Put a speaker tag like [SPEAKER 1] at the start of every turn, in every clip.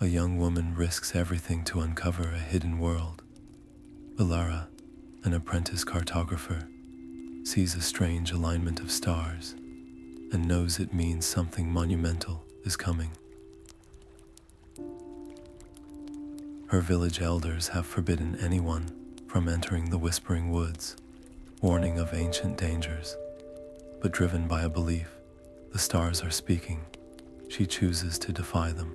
[SPEAKER 1] young woman risks everything to uncover a hidden world. Elara, an apprentice cartographer, sees a strange alignment of stars and knows it means something monumental is coming. Her village elders have forbidden anyone from entering the Whispering Woods, warning of ancient dangers, but driven by a belief the stars are speaking, she chooses to defy them.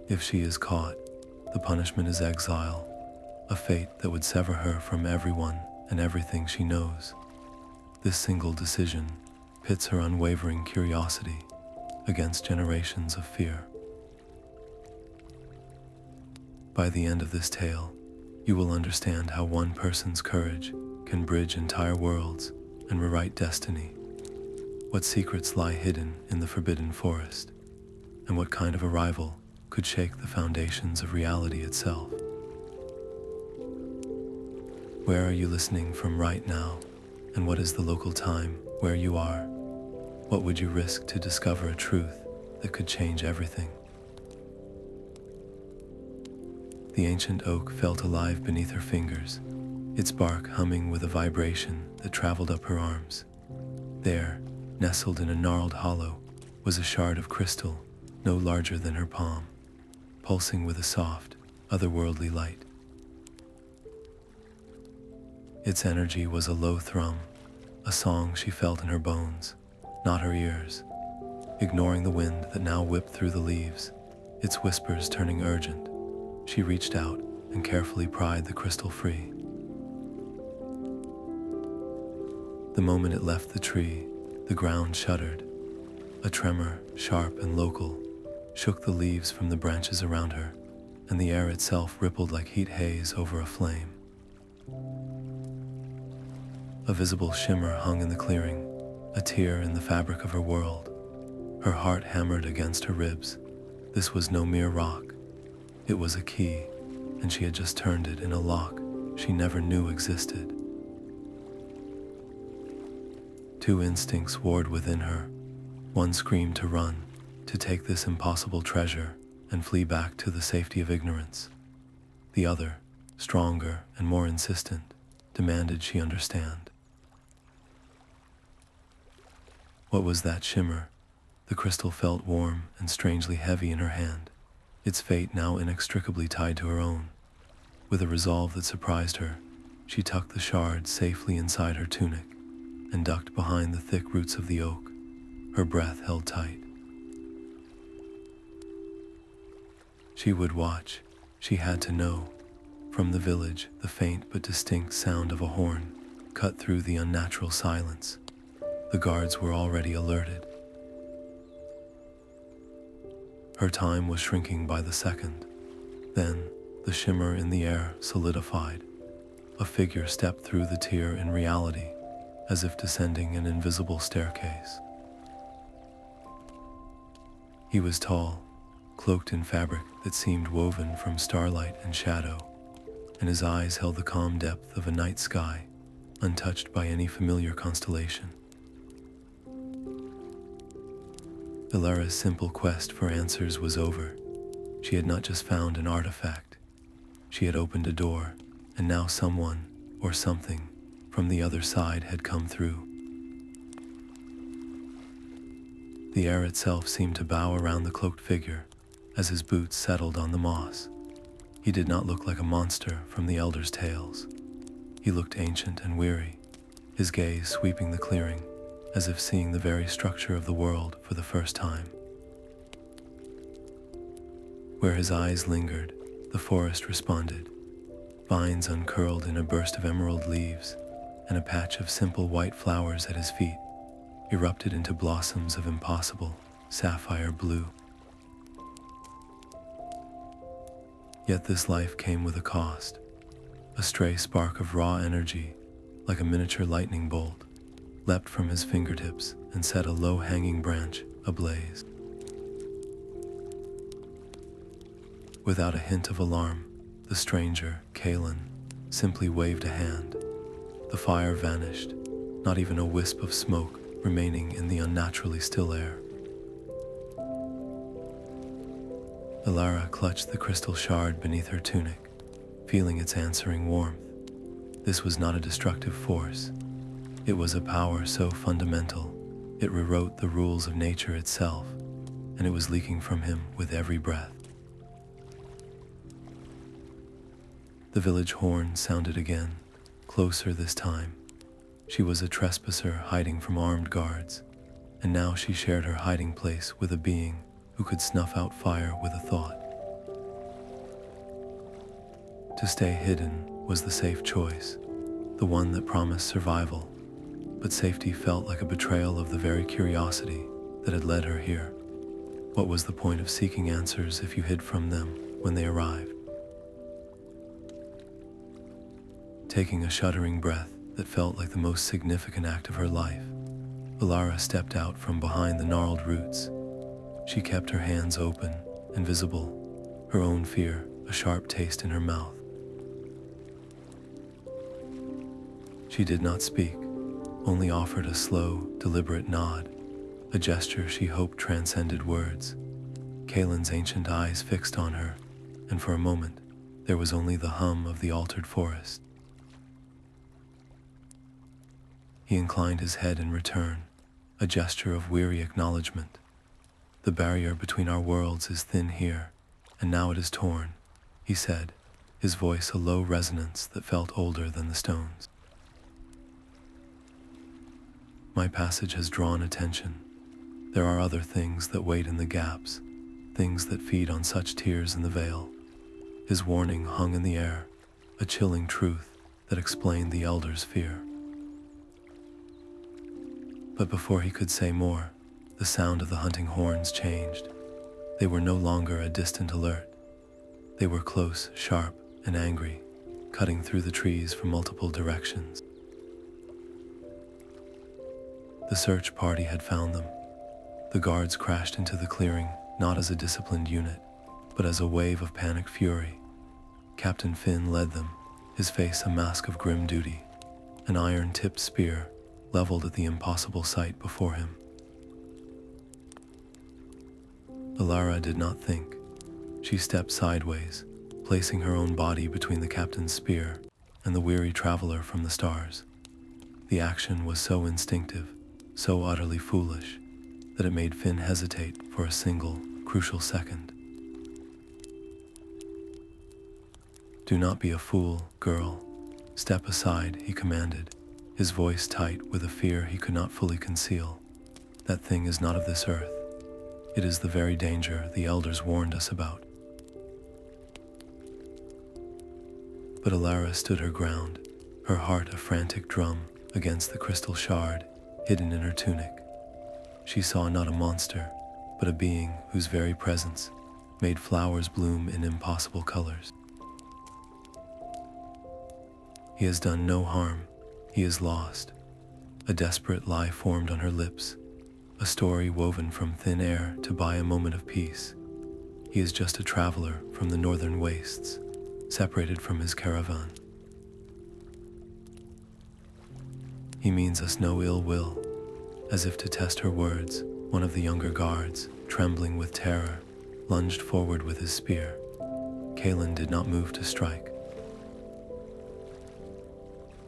[SPEAKER 1] If she is caught, the punishment is exile, a fate that would sever her from everyone and everything she knows. This single decision pits her unwavering curiosity against generations of fear. By the end of this tale, you will understand how one person's courage can bridge entire worlds and rewrite destiny, what secrets lie hidden in the forbidden forest, and what kind of a rival could shake the foundations of reality itself. Where are you listening from right now, and what is the local time where you are? What would you risk to discover a truth that could change everything? The ancient oak felt alive beneath her fingers, its bark humming with a vibration that traveled up her arms. There, nestled in a gnarled hollow, was a shard of crystal no larger than her palm, pulsing with a soft, otherworldly light. Its energy was a low thrum, a song she felt in her bones, not her ears. Ignoring the wind that now whipped through the leaves, its whispers turning urgent, she reached out and carefully pried the crystal free. The moment it left the tree, the ground shuddered. A tremor, sharp and local, shook the leaves from the branches around her, and the air itself rippled like heat haze over a flame. A visible shimmer hung in the clearing, a tear in the fabric of her world. Her heart hammered against her ribs. This was no mere rock. It was a key, and she had just turned it in a lock she never knew existed. Two instincts warred within her. One screamed to run, to take this impossible treasure and flee back to the safety of ignorance. The other, stronger and more insistent, demanded she understand. What was that shimmer? The crystal felt warm and strangely heavy in her hand, its fate now inextricably tied to her own. With a resolve that surprised her, she tucked the shard safely inside her tunic and ducked behind the thick roots of the oak, her breath held tight. She would watch. She had to know. From the village, the faint but distinct sound of a horn cut through the unnatural silence. The guards were already alerted. Her time was shrinking by the second. Then, the shimmer in the air solidified. A figure stepped through the tear in reality, as if descending an invisible staircase. He was tall, cloaked in fabric that seemed woven from starlight and shadow, and his eyes held the calm depth of a night sky, untouched by any familiar constellation. Elara's simple quest for answers was over. She had not just found an artifact. She had opened a door, and now someone, or something, from the other side had come through. The air itself seemed to bow around the cloaked figure as his boots settled on the moss. He did not look like a monster from the elders' tales. He looked ancient and weary, his gaze sweeping the clearing, as if seeing the very structure of the world for the first time. Where his eyes lingered, the forest responded. Vines uncurled in a burst of emerald leaves, and a patch of simple white flowers at his feet erupted into blossoms of impossible sapphire blue. Yet this life came with a cost. A stray spark of raw energy, like a miniature lightning bolt, leapt from his fingertips and set a low-hanging branch ablaze. Without a hint of alarm, the stranger, Kalin, simply waved a hand. The fire vanished, not even a wisp of smoke remaining in the unnaturally still air. Elara clutched the crystal shard beneath her tunic, feeling its answering warmth. This was not a destructive force. It was a power so fundamental, it rewrote the rules of nature itself, and it was leaking from him with every breath. The village horn sounded again, closer this time. She was a trespasser hiding from armed guards, and now she shared her hiding place with a being who could snuff out fire with a thought. To stay hidden was the safe choice, the one that promised survival, but safety felt like a betrayal of the very curiosity that had led her here. What was the point of seeking answers if you hid from them when they arrived? Taking a shuddering breath that felt like the most significant act of her life, Elara stepped out from behind the gnarled roots. She kept her hands open and visible, her own fear a sharp taste in her mouth. She did not speak, only offered a slow, deliberate nod, a gesture she hoped transcended words. Kalin's ancient eyes fixed on her, and for a moment, there was only the hum of the altered forest. He inclined his head in return, a gesture of weary acknowledgement. The barrier between our worlds is thin here, and now it is torn, he said, his voice a low resonance that felt older than the stones. My passage has drawn attention. There are other things that wait in the gaps, things that feed on such tears in the veil. His warning hung in the air, a chilling truth that explained the elder's fear. But before he could say more, the sound of the hunting horns changed. They were no longer a distant alert. They were close, sharp, and angry, cutting through the trees from multiple directions. The search party had found them. The guards crashed into the clearing, not as a disciplined unit, but as a wave of panicked fury. Captain Finn led them, his face a mask of grim duty, an iron-tipped spear leveled at the impossible sight before him. Elara did not think. She stepped sideways, placing her own body between the captain's spear and the weary traveler from the stars. The action was so instinctive, so utterly foolish, that it made Finn hesitate for a single, crucial second. "Do not be a fool, girl. Step aside," he commanded, his voice tight with a fear he could not fully conceal. "That thing is not of this earth. It is the very danger the elders warned us about." But Elara stood her ground, her heart a frantic drum against the crystal shard hidden in her tunic. She saw not a monster, but a being whose very presence made flowers bloom in impossible colors. "He has done no harm. He is lost." A desperate lie formed on her lips, a story woven from thin air to buy a moment of peace. "He is just a traveler from the northern wastes, separated from his caravan. He means us no ill will." As if to test her words, one of the younger guards, trembling with terror, lunged forward with his spear. Kalin did not move to strike.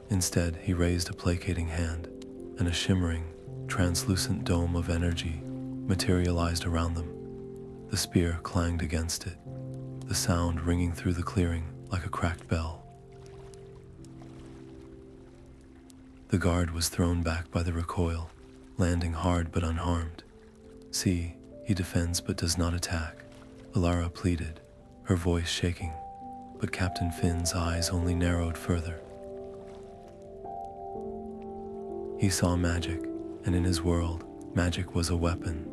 [SPEAKER 1] Instead, he raised a placating hand, and a shimmering, translucent dome of energy materialized around them. The spear clanged against it, the sound ringing through the clearing like a cracked bell. The guard was thrown back by the recoil, landing hard but unharmed. "See, he defends but does not attack," Elara pleaded, her voice shaking, but Captain Finn's eyes only narrowed further. He saw magic, and in his world, magic was a weapon.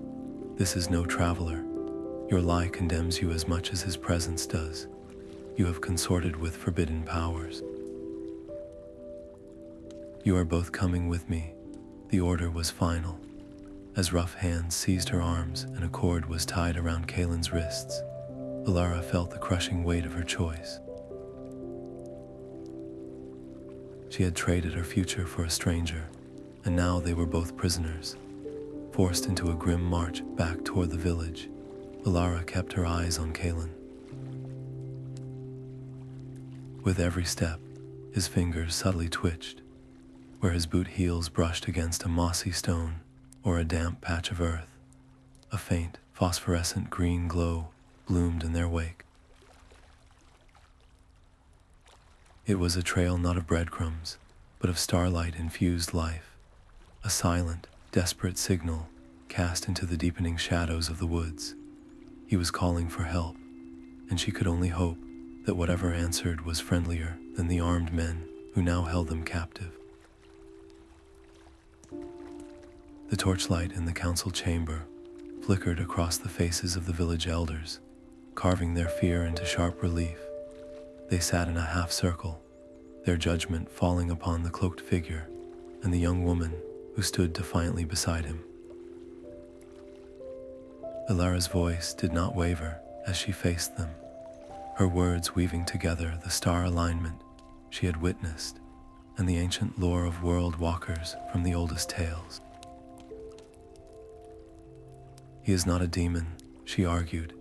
[SPEAKER 1] "This is no traveler. Your lie condemns you as much as his presence does. You have consorted with forbidden powers. You are both coming with me." The order was final. As rough hands seized her arms and a cord was tied around Kalin's wrists, Elara felt the crushing weight of her choice. She had traded her future for a stranger, and now they were both prisoners, forced into a grim march back toward the village. Elara kept her eyes on Kalin. With every step, his fingers subtly twitched, where his boot heels brushed against a mossy stone or a damp patch of earth. A faint, phosphorescent green glow bloomed in their wake. It was a trail not of breadcrumbs, but of starlight-infused life, a silent, desperate signal cast into the deepening shadows of the woods. He was calling for help, and she could only hope that whatever answered was friendlier than the armed men who now held them captive. The torchlight in the council chamber flickered across the faces of the village elders, carving their fear into sharp relief. They sat in a half-circle, their judgment falling upon the cloaked figure and the young woman who stood defiantly beside him. Elara's voice did not waver as she faced them, her words weaving together the star alignment she had witnessed and the ancient lore of Worldwalkers from the oldest tales. He is not a demon, she argued.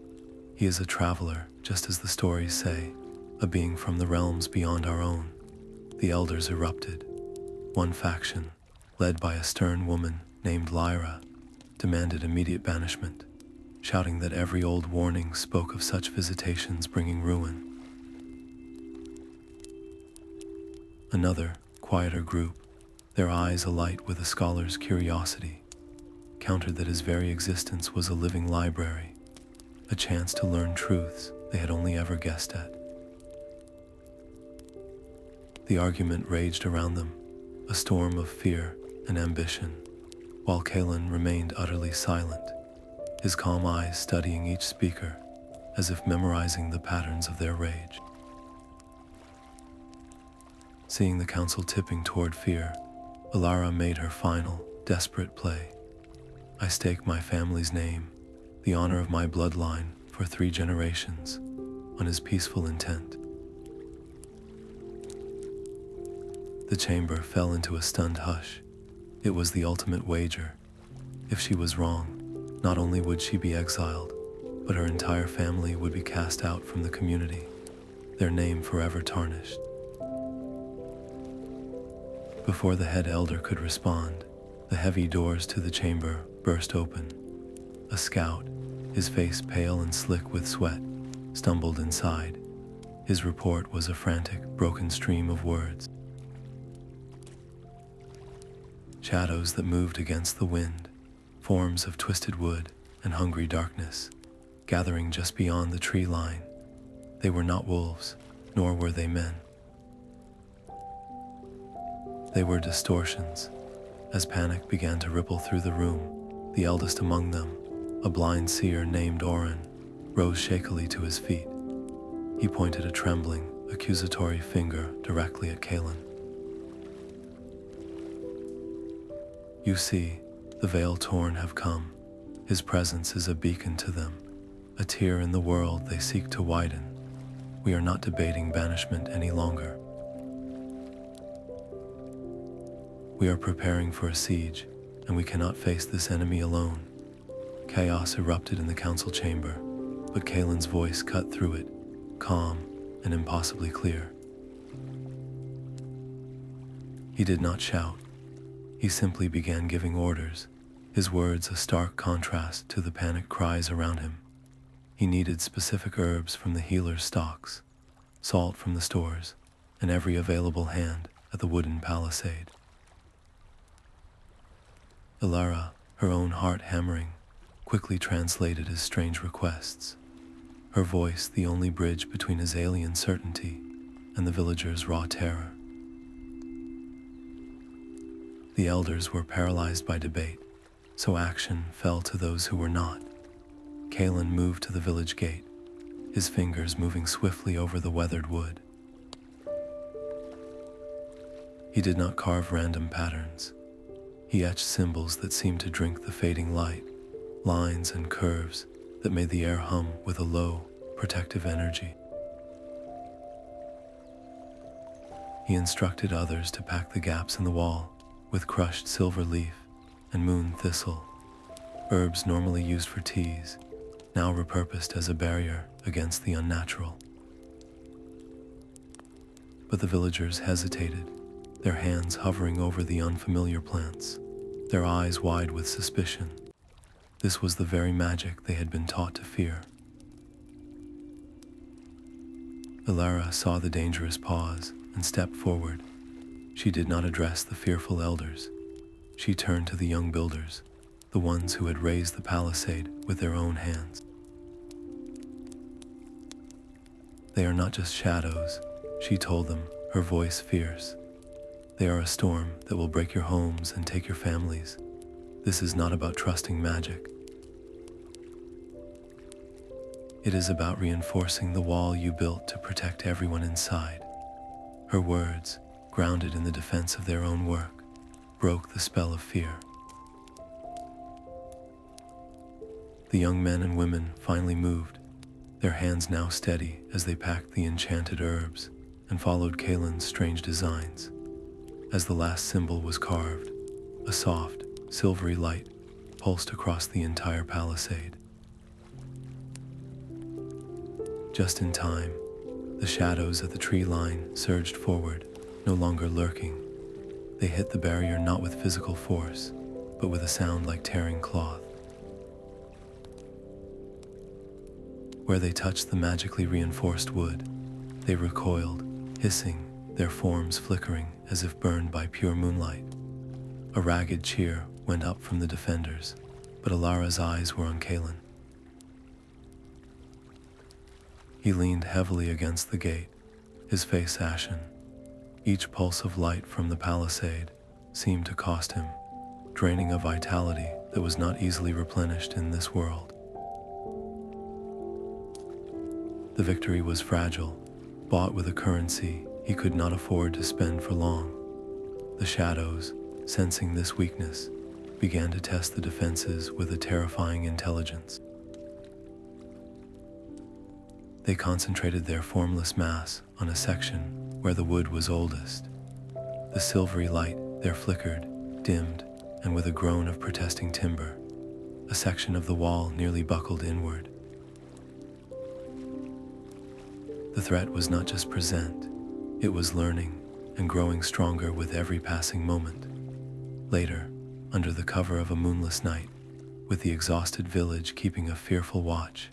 [SPEAKER 1] He is a traveler, just as the stories say, a being from the realms beyond our own. The elders erupted. One faction, led by a stern woman named Lyra, demanded immediate banishment, shouting that every old warning spoke of such visitations bringing ruin. Another, quieter group, their eyes alight with a scholar's curiosity, countered that his very existence was a living library, a chance to learn truths they had only ever guessed at. The argument raged around them, a storm of fear and ambition, while Kalin remained utterly silent, his calm eyes studying each speaker as if memorizing the patterns of their rage. Seeing the council tipping toward fear, Elara made her final, desperate play. I stake my family's name, the honor of my bloodline for 3 generations, on his peaceful intent. The chamber fell into a stunned hush. It was the ultimate wager. If she was wrong, not only would she be exiled, but her entire family would be cast out from the community, their name forever tarnished. Before the head elder could respond, the heavy doors to the chamber burst open. A scout, his face pale and slick with sweat, stumbled inside. His report was a frantic, broken stream of words. Shadows that moved against the wind, forms of twisted wood and hungry darkness, gathering just beyond the tree line. They were not wolves, nor were they men. They were distortions. As panic began to ripple through the room, the eldest among them, a blind seer named Oren, rose shakily to his feet. He pointed a trembling, accusatory finger directly at Kalin. You see, the veil torn have come. His presence is a beacon to them, a tear in the world they seek to widen. We are not debating banishment any longer. We are preparing for a siege, and we cannot face this enemy alone. Chaos erupted in the council chamber, but Kalin's voice cut through it, calm and impossibly clear. He did not shout. He simply began giving orders, his words a stark contrast to the panicked cries around him. He needed specific herbs from the healer's stocks, salt from the stores, and every available hand at the wooden palisade. Elara, her own heart hammering, quickly translated his strange requests, her voice the only bridge between his alien certainty and the villagers' raw terror. The elders were paralyzed by debate, so action fell to those who were not. Kalin moved to the village gate, his fingers moving swiftly over the weathered wood. He did not carve random patterns. He etched symbols that seemed to drink the fading light, lines and curves that made the air hum with a low, protective energy. He instructed others to pack the gaps in the wall with crushed silver leaf and moon thistle, herbs normally used for teas. now repurposed as a barrier against the unnatural. But the villagers hesitated, their hands hovering over the unfamiliar plants, their eyes wide with suspicion. This was the very magic they had been taught to fear. Elara saw the dangerous pause and stepped forward. She did not address the fearful elders. She turned to the young builders, the ones who had raised the palisade with their own hands. "They are not just shadows," she told them, her voice fierce. "They are a storm that will break your homes and take your families. This is not about trusting magic. It is about reinforcing the wall you built to protect everyone inside." Her words, grounded in the defense of their own work, broke the spell of fear. The young men and women finally moved, their hands now steady as they packed the enchanted herbs and followed Kalin's strange designs. As the last symbol was carved, a soft, silvery light pulsed across the entire palisade. Just in time, the shadows at the tree line surged forward, no longer lurking. They hit the barrier not with physical force, but with a sound like tearing cloth. Where they touched the magically reinforced wood, they recoiled, hissing, their forms flickering as if burned by pure moonlight. A ragged cheer went up from the defenders, but Elara's eyes were on Kalin. He leaned heavily against the gate, his face ashen. Each pulse of light from the palisade seemed to cost him, draining a vitality that was not easily replenished in this world. The victory was fragile, bought with a currency he could not afford to spend for long. The shadows, sensing this weakness, began to test the defenses with a terrifying intelligence. They concentrated their formless mass on a section where the wood was oldest. The silvery light there flickered, dimmed, and with a groan of protesting timber, a section of the wall nearly buckled inward. The threat was not just present, it was learning and growing stronger with every passing moment. Later, under the cover of a moonless night, with the exhausted village keeping a fearful watch,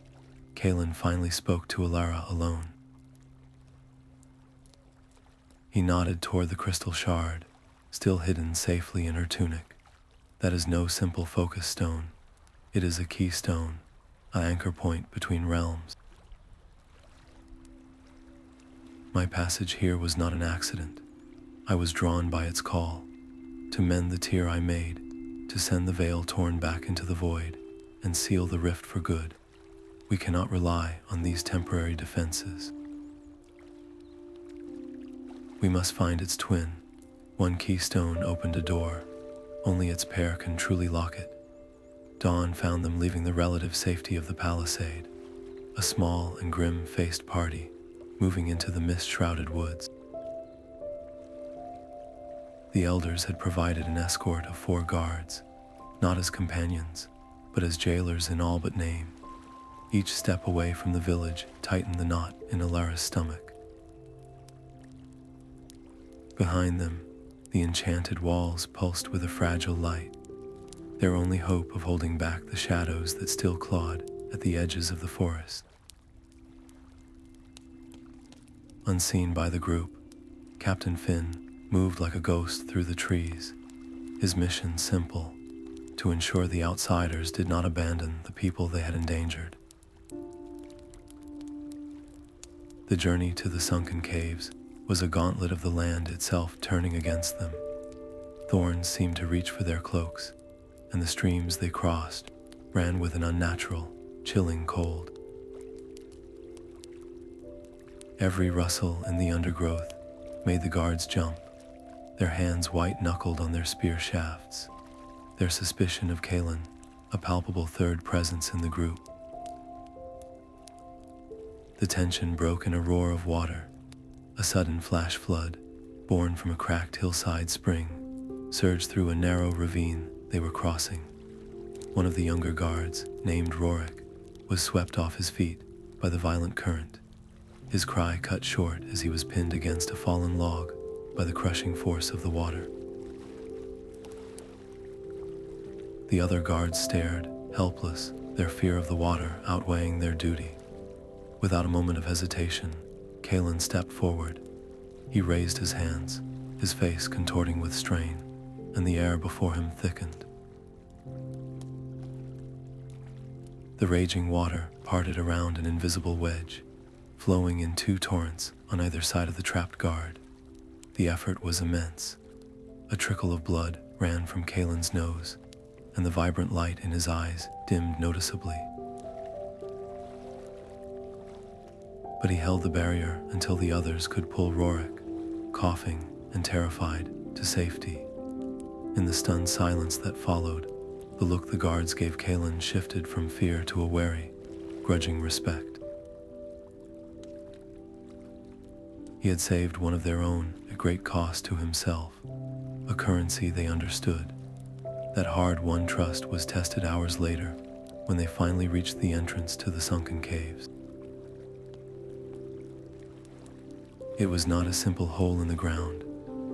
[SPEAKER 1] Kalin finally spoke to Elara alone. He nodded toward the crystal shard, still hidden safely in her tunic. "That is no simple focus stone. It is a keystone, an anchor point between realms. My passage here was not an accident. I was drawn by its call, to mend the tear I made, to send the veil torn back into the void, and seal the rift for good. We cannot rely on these temporary defenses. We must find its twin. One keystone opened a door. Only its pair can truly lock it." Dawn found them leaving the relative safety of the palisade, a small and grim-faced party, moving into the mist-shrouded woods. The elders had provided an escort of 4 guards, not as companions, but as jailers in all but name. Each step away from the village tightened the knot in Elara's stomach. Behind them, the enchanted walls pulsed with a fragile light, their only hope of holding back the shadows that still clawed at the edges of the forest. Unseen by the group, Captain Finn moved like a ghost through the trees, his mission simple: to ensure the outsiders did not abandon the people they had endangered. The journey to the Sunken caves was a gauntlet of the land itself turning against them. Thorns seemed to reach for their cloaks, and the streams they crossed ran with an unnatural, chilling cold. Every rustle in the undergrowth made the guards jump, their hands white-knuckled on their spear shafts, their suspicion of Kalin, a palpable third presence in the group. The tension broke in a roar of water. A sudden flash flood, born from a cracked hillside spring, surged through a narrow ravine they were crossing. One of the younger guards, named Rorik, was swept off his feet by the violent current, his cry cut short as he was pinned against a fallen log by the crushing force of the water. The other guards stared, helpless, their fear of the water outweighing their duty. Without a moment of hesitation, Kalin stepped forward. He raised his hands, his face contorting with strain, and the air before him thickened. The raging water parted around an invisible wedge, flowing in two torrents on either side of the trapped guard. The effort was immense. A trickle of blood ran from Kalin's nose, and the vibrant light in his eyes dimmed noticeably. But he held the barrier until the others could pull Rorik, coughing and terrified, to safety. In the stunned silence that followed, the look the guards gave Kalin shifted from fear to a wary, grudging respect. He had saved one of their own at great cost to himself, a currency they understood. That hard-won trust was tested hours later when they finally reached the entrance to the Sunken caves. It was not a simple hole in the ground,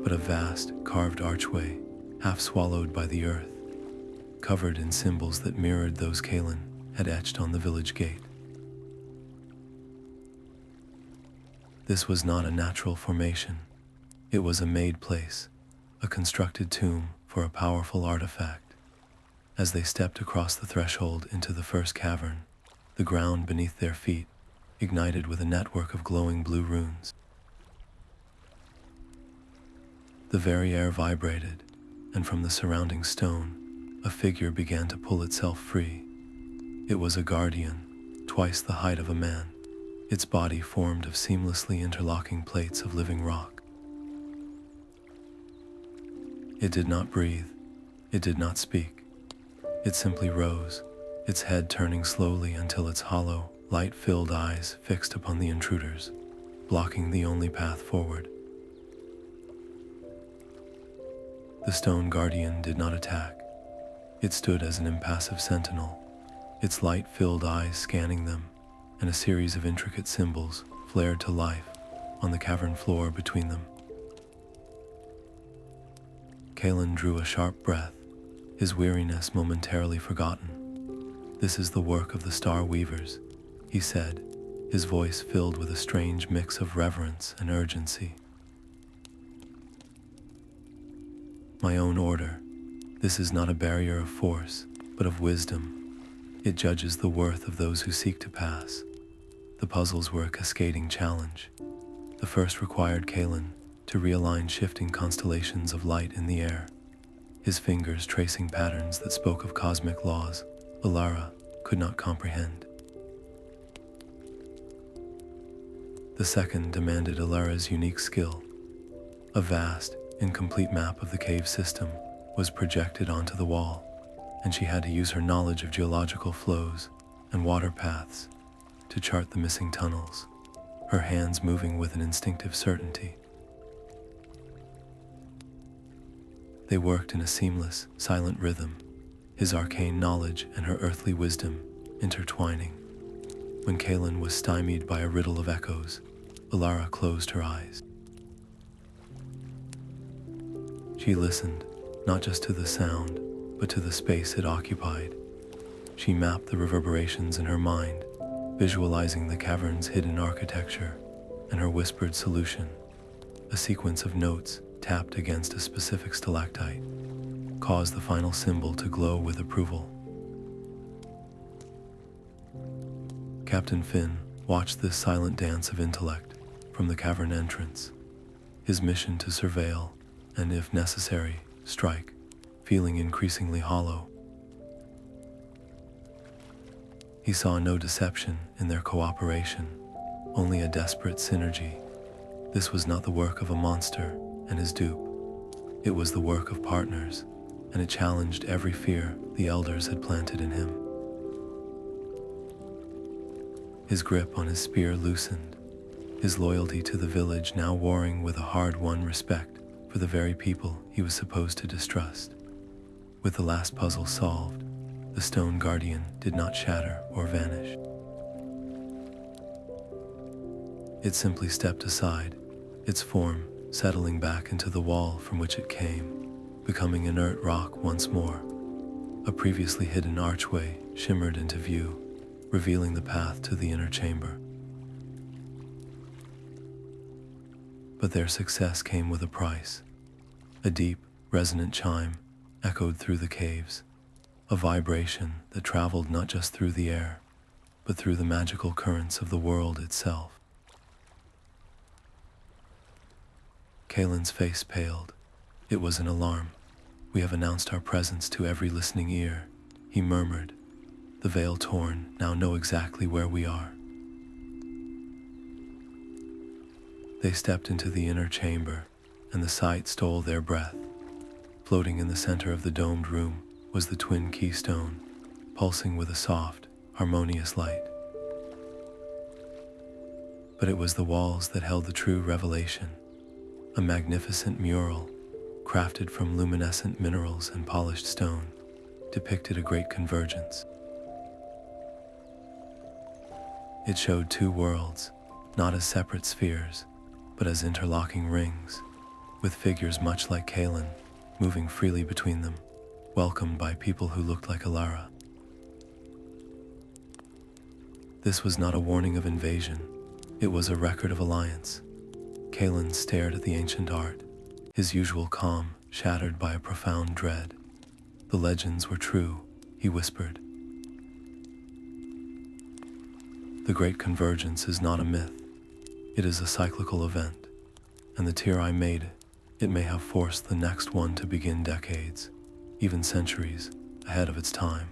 [SPEAKER 1] but a vast, carved archway, half swallowed by the earth, covered in symbols that mirrored those Kalin had etched on the village gate. This was not a natural formation. It was a made place, a constructed tomb for a powerful artifact. As they stepped across the threshold into the first cavern, the ground beneath their feet ignited with a network of glowing blue runes. The very air vibrated, and from the surrounding stone, a figure began to pull itself free. It was a guardian, twice the height of a man, its body formed of seamlessly interlocking plates of living rock. It did not breathe. It did not speak. It simply rose, its head turning slowly until its hollow, light-filled eyes fixed upon the intruders, blocking the only path forward. The stone guardian did not attack. It stood as an impassive sentinel, its light-filled eyes scanning them, and a series of intricate symbols flared to life on the cavern floor between them. Kalin drew a sharp breath, his weariness momentarily forgotten. "This is the work of the Star Weavers," he said, his voice filled with a strange mix of reverence and urgency. "My own order. This is not a barrier of force, but of wisdom. It judges the worth of those who seek to pass." The puzzles were a cascading challenge. The first required Kalin to realign shifting constellations of light in the air, his fingers tracing patterns that spoke of cosmic laws Elara could not comprehend. The second demanded Elara's unique skill. A vast, incomplete map of the cave system was projected onto the wall, and she had to use her knowledge of geological flows and water paths to chart the missing tunnels, her hands moving with an instinctive certainty. They worked in a seamless, silent rhythm, his arcane knowledge and her earthly wisdom intertwining. When Kalin was stymied by a riddle of echoes, Elara closed her eyes. She listened, not just to the sound, but to the space it occupied. She mapped the reverberations in her mind, visualizing the cavern's hidden architecture and her whispered solution, a sequence of notes tapped against a specific stalactite, caused the final symbol to glow with approval. Captain Finn watched this silent dance of intellect from the cavern entrance, his mission to surveil and, if necessary, strike, feeling increasingly hollow. He saw no deception in their cooperation, only a desperate synergy. This was not the work of a monster and his dupe. It was the work of partners, and it challenged every fear the elders had planted in him. His grip on his spear loosened, his loyalty to the village now warring with a hard-won respect for the very people he was supposed to distrust. With the last puzzle solved, the stone guardian did not shatter or vanish. It simply stepped aside, its form settling back into the wall from which it came, becoming inert rock once more. A previously hidden archway shimmered into view, revealing the path to the inner chamber. But their success came with a price. A deep, resonant chime echoed through the caves, a vibration that traveled not just through the air, but through the magical currents of the world itself. Kalin's face paled. It was an alarm. "We have announced our presence to every listening ear," he murmured. "The veil torn now know exactly where we are." They stepped into the inner chamber, and the sight stole their breath. Floating in the center of the domed room was the twin Keystone, pulsing with a soft, harmonious light. But it was the walls that held the true revelation. A magnificent mural, crafted from luminescent minerals and polished stone, depicted a great convergence. It showed two worlds, not as separate spheres, but as interlocking rings, with figures much like Kalin, moving freely between them, welcomed by people who looked like Elara. This was not a warning of invasion, it was a record of alliance. Kalin stared at the ancient art, his usual calm shattered by a profound dread. "The legends were true," he whispered. "The Great Convergence is not a myth. It is a cyclical event, and the tier I made, it may have forced the next one to begin decades, even centuries, ahead of its time."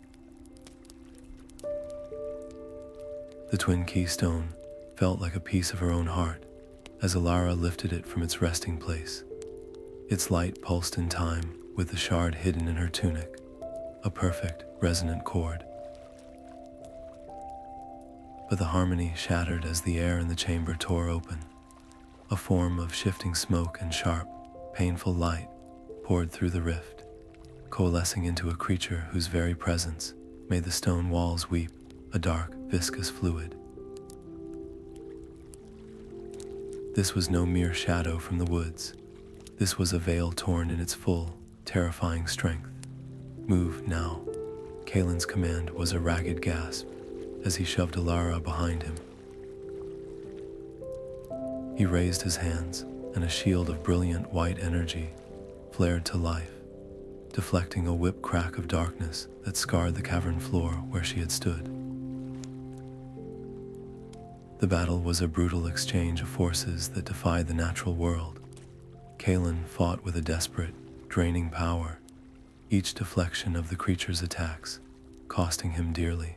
[SPEAKER 1] The twin Keystone felt like a piece of her own heart as Elara lifted it from its resting place. Its light pulsed in time with the shard hidden in her tunic, a perfect, resonant chord. But the harmony shattered as the air in the chamber tore open. A form of shifting smoke and sharp, painful light poured through the rift, coalescing into a creature whose very presence made the stone walls weep, a dark, viscous fluid. This was no mere shadow from the woods. This was a veil torn in its full, terrifying strength. "Move now." Kalin's command was a ragged gasp as he shoved Elara behind him. He raised his hands, and a shield of brilliant white energy flared to life, deflecting a whip crack of darkness that scarred the cavern floor where she had stood. The battle was a brutal exchange of forces that defied the natural world. Kalin fought with a desperate, draining power, each deflection of the creature's attacks costing him dearly.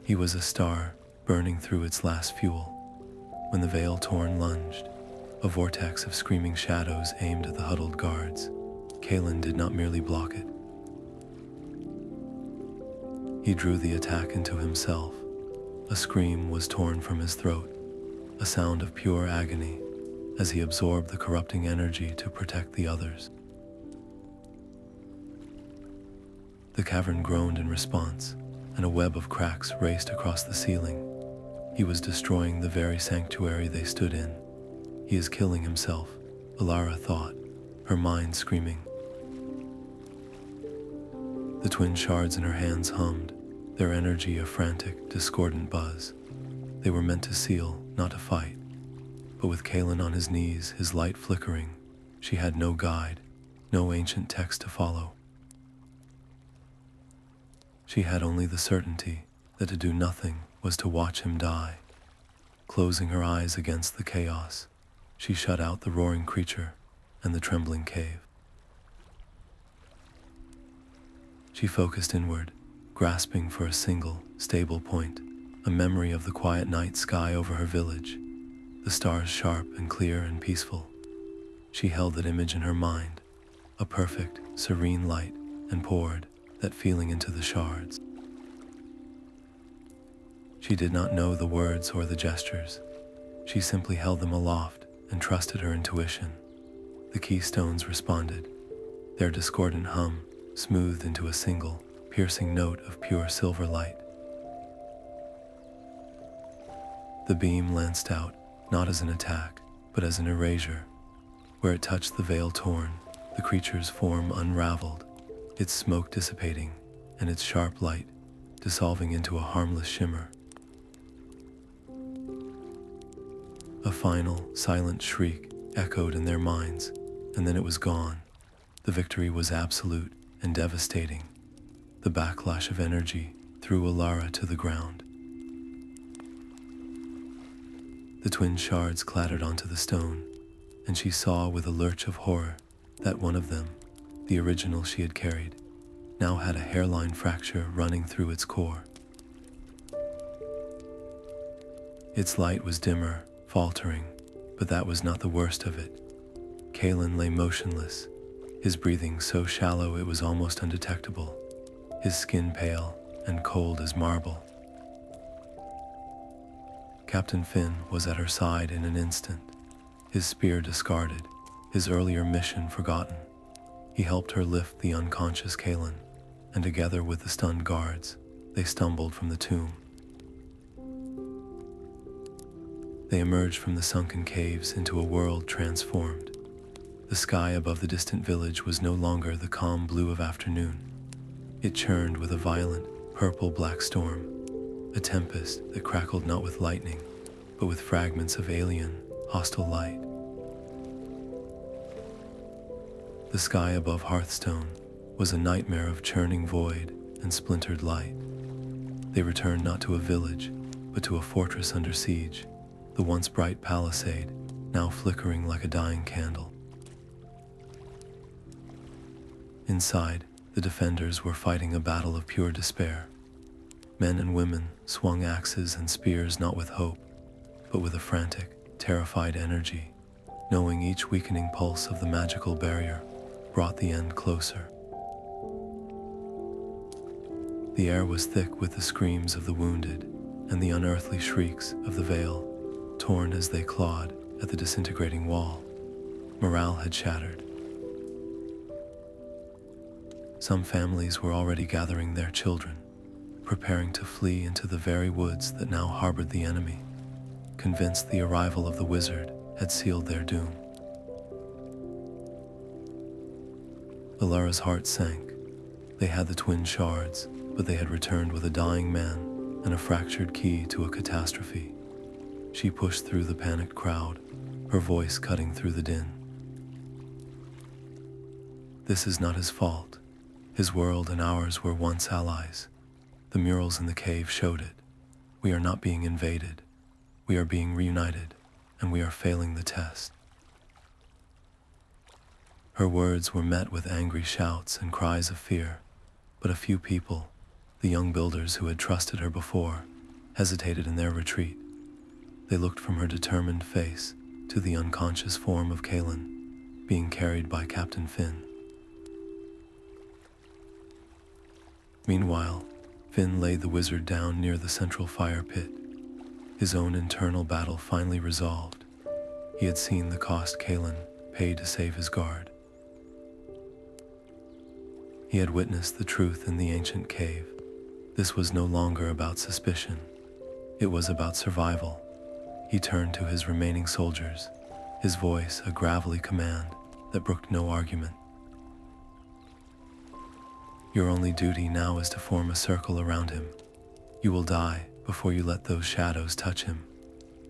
[SPEAKER 1] He was a star burning through its last fuel. When the veil torn lunged, a vortex of screaming shadows aimed at the huddled guards. Kalin did not merely block it. He drew the attack into himself. A scream was torn from his throat, a sound of pure agony, as he absorbed the corrupting energy to protect the others. The cavern groaned in response, and a web of cracks raced across the ceiling. He was destroying the very sanctuary they stood in. "He is killing himself," Elara thought, her mind screaming. The twin shards in her hands hummed, their energy a frantic, discordant buzz. They were meant to seal, not to fight. But with Kalin on his knees, his light flickering, she had no guide, no ancient text to follow. She had only the certainty that to do nothing was to watch him die. Closing her eyes against the chaos, she shut out the roaring creature and the trembling cave. She focused inward, grasping for a single, stable point, a memory of the quiet night sky over her village, the stars sharp and clear and peaceful. She held that image in her mind, a perfect, serene light, and poured that feeling into the shards. She did not know the words or the gestures. She simply held them aloft and trusted her intuition. The keystones responded, their discordant hum smoothed into a single, piercing note of pure silver light. The beam lanced out, not as an attack, but as an erasure. Where it touched the veil torn, the creature's form unraveled, its smoke dissipating, and its sharp light dissolving into a harmless shimmer. A final, silent shriek echoed in their minds, and then it was gone. The victory was absolute and devastating. The backlash of energy threw Elara to the ground. The twin shards clattered onto the stone, and she saw with a lurch of horror that one of them, the original she had carried, now had a hairline fracture running through its core. Its light was dimmer, faltering, but that was not the worst of it. Kalin lay motionless, his breathing so shallow it was almost undetectable, his skin pale and cold as marble. Captain Finn was at her side in an instant, his spear discarded, his earlier mission forgotten. He helped her lift the unconscious Kalin, and together with the stunned guards, they stumbled from the tomb. They emerged from the sunken caves into a world transformed. The sky above the distant village was no longer the calm blue of afternoon. It churned with a violent, purple-black storm, a tempest that crackled not with lightning, but with fragments of alien, hostile light. The sky above Hearthstone was a nightmare of churning void and splintered light. They returned not to a village, but to a fortress under siege, the once bright palisade, now flickering like a dying candle. Inside, the defenders were fighting a battle of pure despair. Men and women swung axes and spears not with hope, but with a frantic, terrified energy, knowing each weakening pulse of the magical barrier brought the end closer. The air was thick with the screams of the wounded and the unearthly shrieks of the veil, torn as they clawed at the disintegrating wall. Morale had shattered. Some families were already gathering their children, preparing to flee into the very woods that now harbored the enemy, convinced the arrival of the wizard had sealed their doom. Elara's heart sank. They had the twin shards, but they had returned with a dying man and a fractured key to a catastrophe. She pushed through the panicked crowd, her voice cutting through the din. This is not his fault. His world and ours were once allies. The murals in the cave showed it. We are not being invaded. We are being reunited, and we are failing the test. Her words were met with angry shouts and cries of fear, but a few people, the young builders who had trusted her before, hesitated in their retreat. They looked from her determined face to the unconscious form of Kalin, being carried by Captain Finn. Meanwhile, Finn laid the wizard down near the central fire pit. His own internal battle finally resolved. He had seen the cost Kalin paid to save his guard. He had witnessed the truth in the ancient cave. This was no longer about suspicion. It was about survival. He turned to his remaining soldiers, his voice a gravelly command that brooked no argument. Your only duty now is to form a circle around him. You will die before you let those shadows touch him.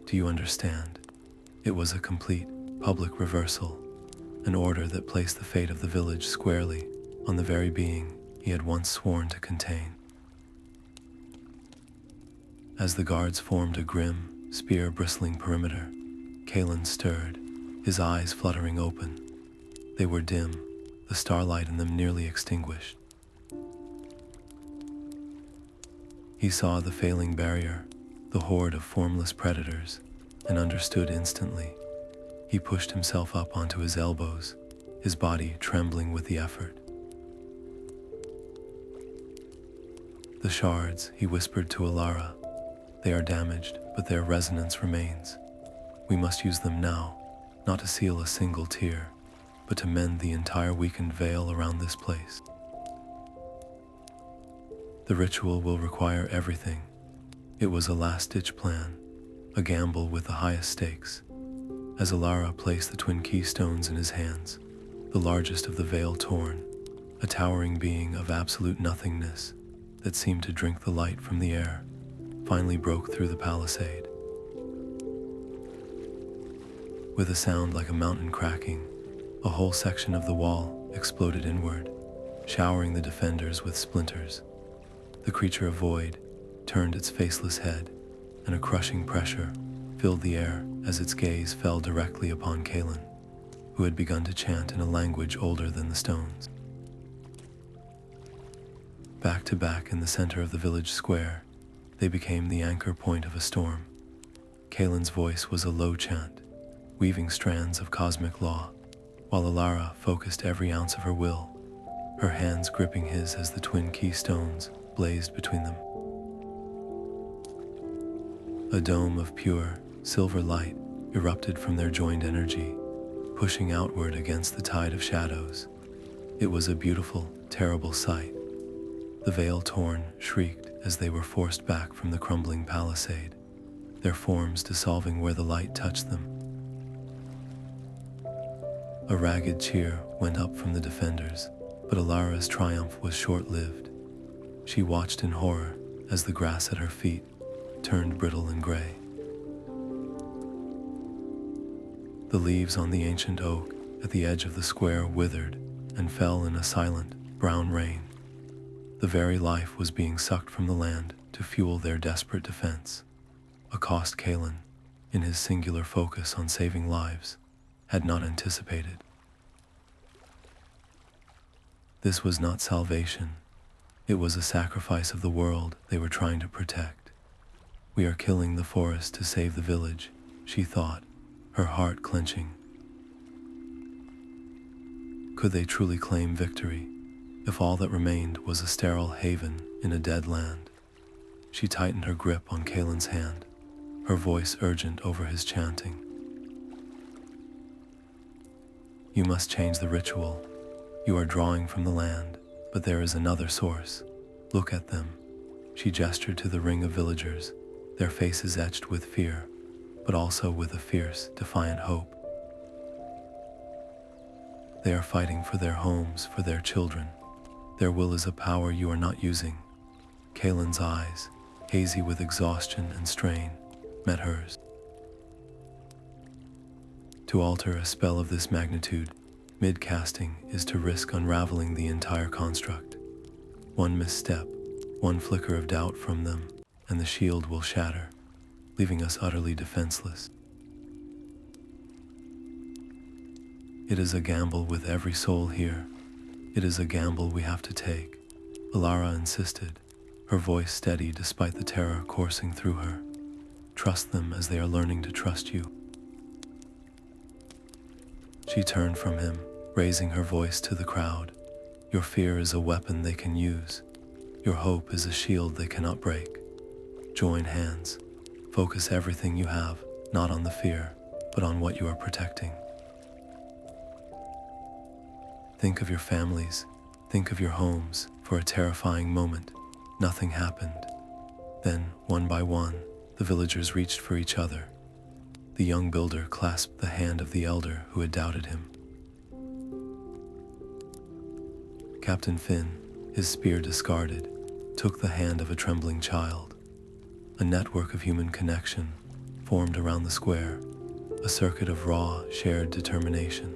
[SPEAKER 1] Do you understand? It was a complete, public reversal, an order that placed the fate of the village squarely on the very being he had once sworn to contain. As the guards formed a grim, spear-bristling perimeter, Kalin stirred, his eyes fluttering open. They were dim, the starlight in them nearly extinguished. He saw the failing barrier, the horde of formless predators, and understood instantly. He pushed himself up onto his elbows, his body trembling with the effort. The shards, he whispered to Elara. They are damaged, but their resonance remains. We must use them now, not to seal a single tear, but to mend the entire weakened veil around this place. The ritual will require everything. It was a last-ditch plan, a gamble with the highest stakes. As Elara placed the twin keystones in his hands, the largest of the veil torn, a towering being of absolute nothingness that seemed to drink the light from the air, finally broke through the palisade. With a sound like a mountain cracking, a whole section of the wall exploded inward, showering the defenders with splinters. The creature of void turned its faceless head, and a crushing pressure filled the air as its gaze fell directly upon Kalin, who had begun to chant in a language older than the stones. Back to back in the center of the village square, they became the anchor point of a storm. Kalin's voice was a low chant, weaving strands of cosmic law, while Elara focused every ounce of her will, her hands gripping his as the twin keystones blazed between them. A dome of pure, silver light erupted from their joined energy, pushing outward against the tide of shadows. It was a beautiful, terrible sight. The veil torn shrieked as they were forced back from the crumbling palisade, their forms dissolving where the light touched them. A ragged cheer went up from the defenders, but Elara's triumph was short-lived. She watched in horror as the grass at her feet turned brittle and gray. The leaves on the ancient oak at the edge of the square withered and fell in a silent, brown rain. The very life was being sucked from the land to fuel their desperate defense, a cost Kalin, in his singular focus on saving lives, had not anticipated. This was not salvation. It was a sacrifice of the world they were trying to protect. We are killing the forest to save the village, she thought, her heart clenching. Could they truly claim victory if all that remained was a sterile haven in a dead land? She tightened her grip on Kalin's hand, her voice urgent over his chanting. You must change the ritual. You are drawing from the land, but there is another source. Look at them. She gestured to the ring of villagers, their faces etched with fear, but also with a fierce, defiant hope. They are fighting for their homes, for their children. Their will is a power you are not using. Kalin's eyes, hazy with exhaustion and strain, met hers. To alter a spell of this magnitude, mid-casting is to risk unraveling the entire construct. One misstep, one flicker of doubt from them, and the shield will shatter, leaving us utterly defenseless. It is a gamble with every soul here. It is a gamble we have to take, Elara insisted, her voice steady despite the terror coursing through her. Trust them as they are learning to trust you. She turned from him, raising her voice to the crowd. Your fear is a weapon they can use. Your hope is a shield they cannot break. Join hands. Focus everything you have, not on the fear, but on what you are protecting. Think of your families. Think of your homes. For a terrifying moment, nothing happened. Then, one by one, the villagers reached for each other. The young builder clasped the hand of the elder who had doubted him. Captain Finn, his spear discarded, took the hand of a trembling child. A network of human connection formed around the square, a circuit of raw, shared determination.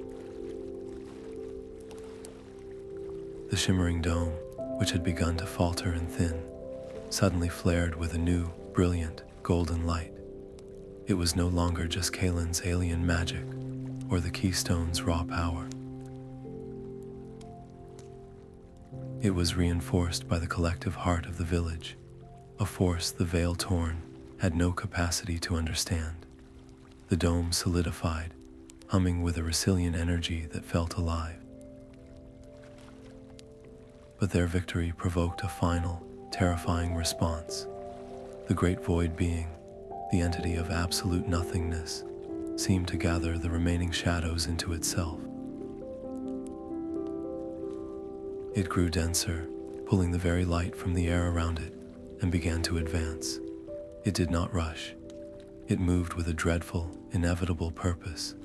[SPEAKER 1] The shimmering dome, which had begun to falter and thin, suddenly flared with a new, brilliant, golden light. It was no longer just Kalin's alien magic or the Keystone's raw power. It was reinforced by the collective heart of the village, a force the veil torn had no capacity to understand. The dome solidified, humming with a resilient energy that felt alive. But their victory provoked a final, terrifying response. The great void being, the entity of absolute nothingness, seemed to gather the remaining shadows into itself. It grew denser, pulling the very light from the air around it, and began to advance. It did not rush. It moved with a dreadful, inevitable purpose,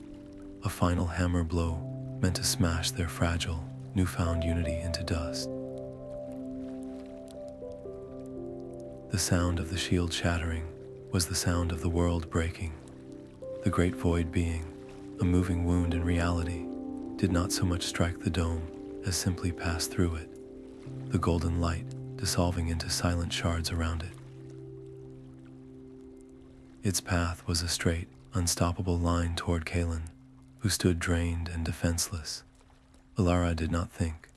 [SPEAKER 1] a final hammer blow meant to smash their fragile, newfound unity into dust. The sound of the shield shattering was the sound of the world breaking. The great void being, a moving wound in reality, did not so much strike the dome as simply pass through it, the golden light dissolving into silent shards around it. Its path was a straight, unstoppable line toward Kalin, who stood drained and defenseless. Elara did not think.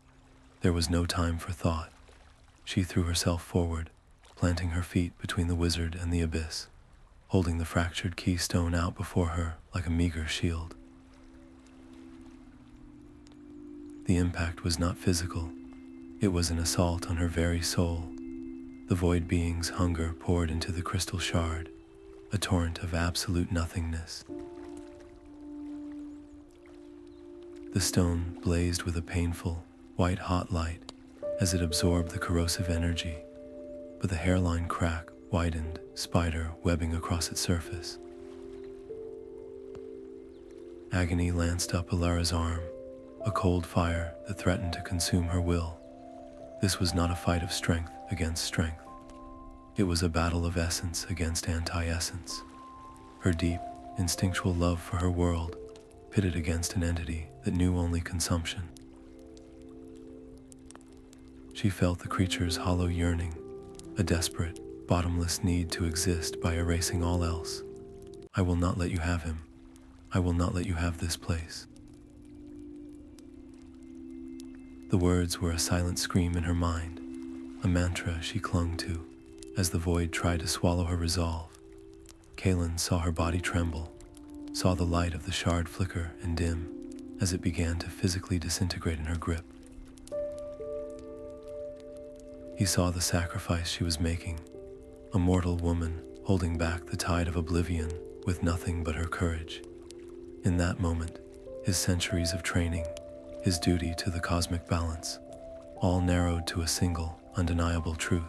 [SPEAKER 1] There was no time for thought. She threw herself forward, planting her feet between the wizard and the abyss, holding the fractured keystone out before her like a meager shield. The impact was not physical. It was an assault on her very soul. The void being's hunger poured into the crystal shard, a torrent of absolute nothingness. The stone blazed with a painful, white-hot light as it absorbed the corrosive energy, but the hairline crack widened, spider webbing across its surface. Agony lanced up Elara's arm, a cold fire that threatened to consume her will. This was not a fight of strength against strength. It was a battle of essence against anti-essence. Her deep, instinctual love for her world pitted against an entity that knew only consumption. She felt the creature's hollow yearning, a desperate, bottomless need to exist by erasing all else. I will not let you have him. I will not let you have this place. The words were a silent scream in her mind, a mantra she clung to as the void tried to swallow her resolve. Kalin saw her body tremble, saw the light of the shard flicker and dim as it began to physically disintegrate in her grip. He saw the sacrifice she was making, a mortal woman holding back the tide of oblivion with nothing but her courage. In that moment, his centuries of training, his duty to the cosmic balance, all narrowed to a single, undeniable truth.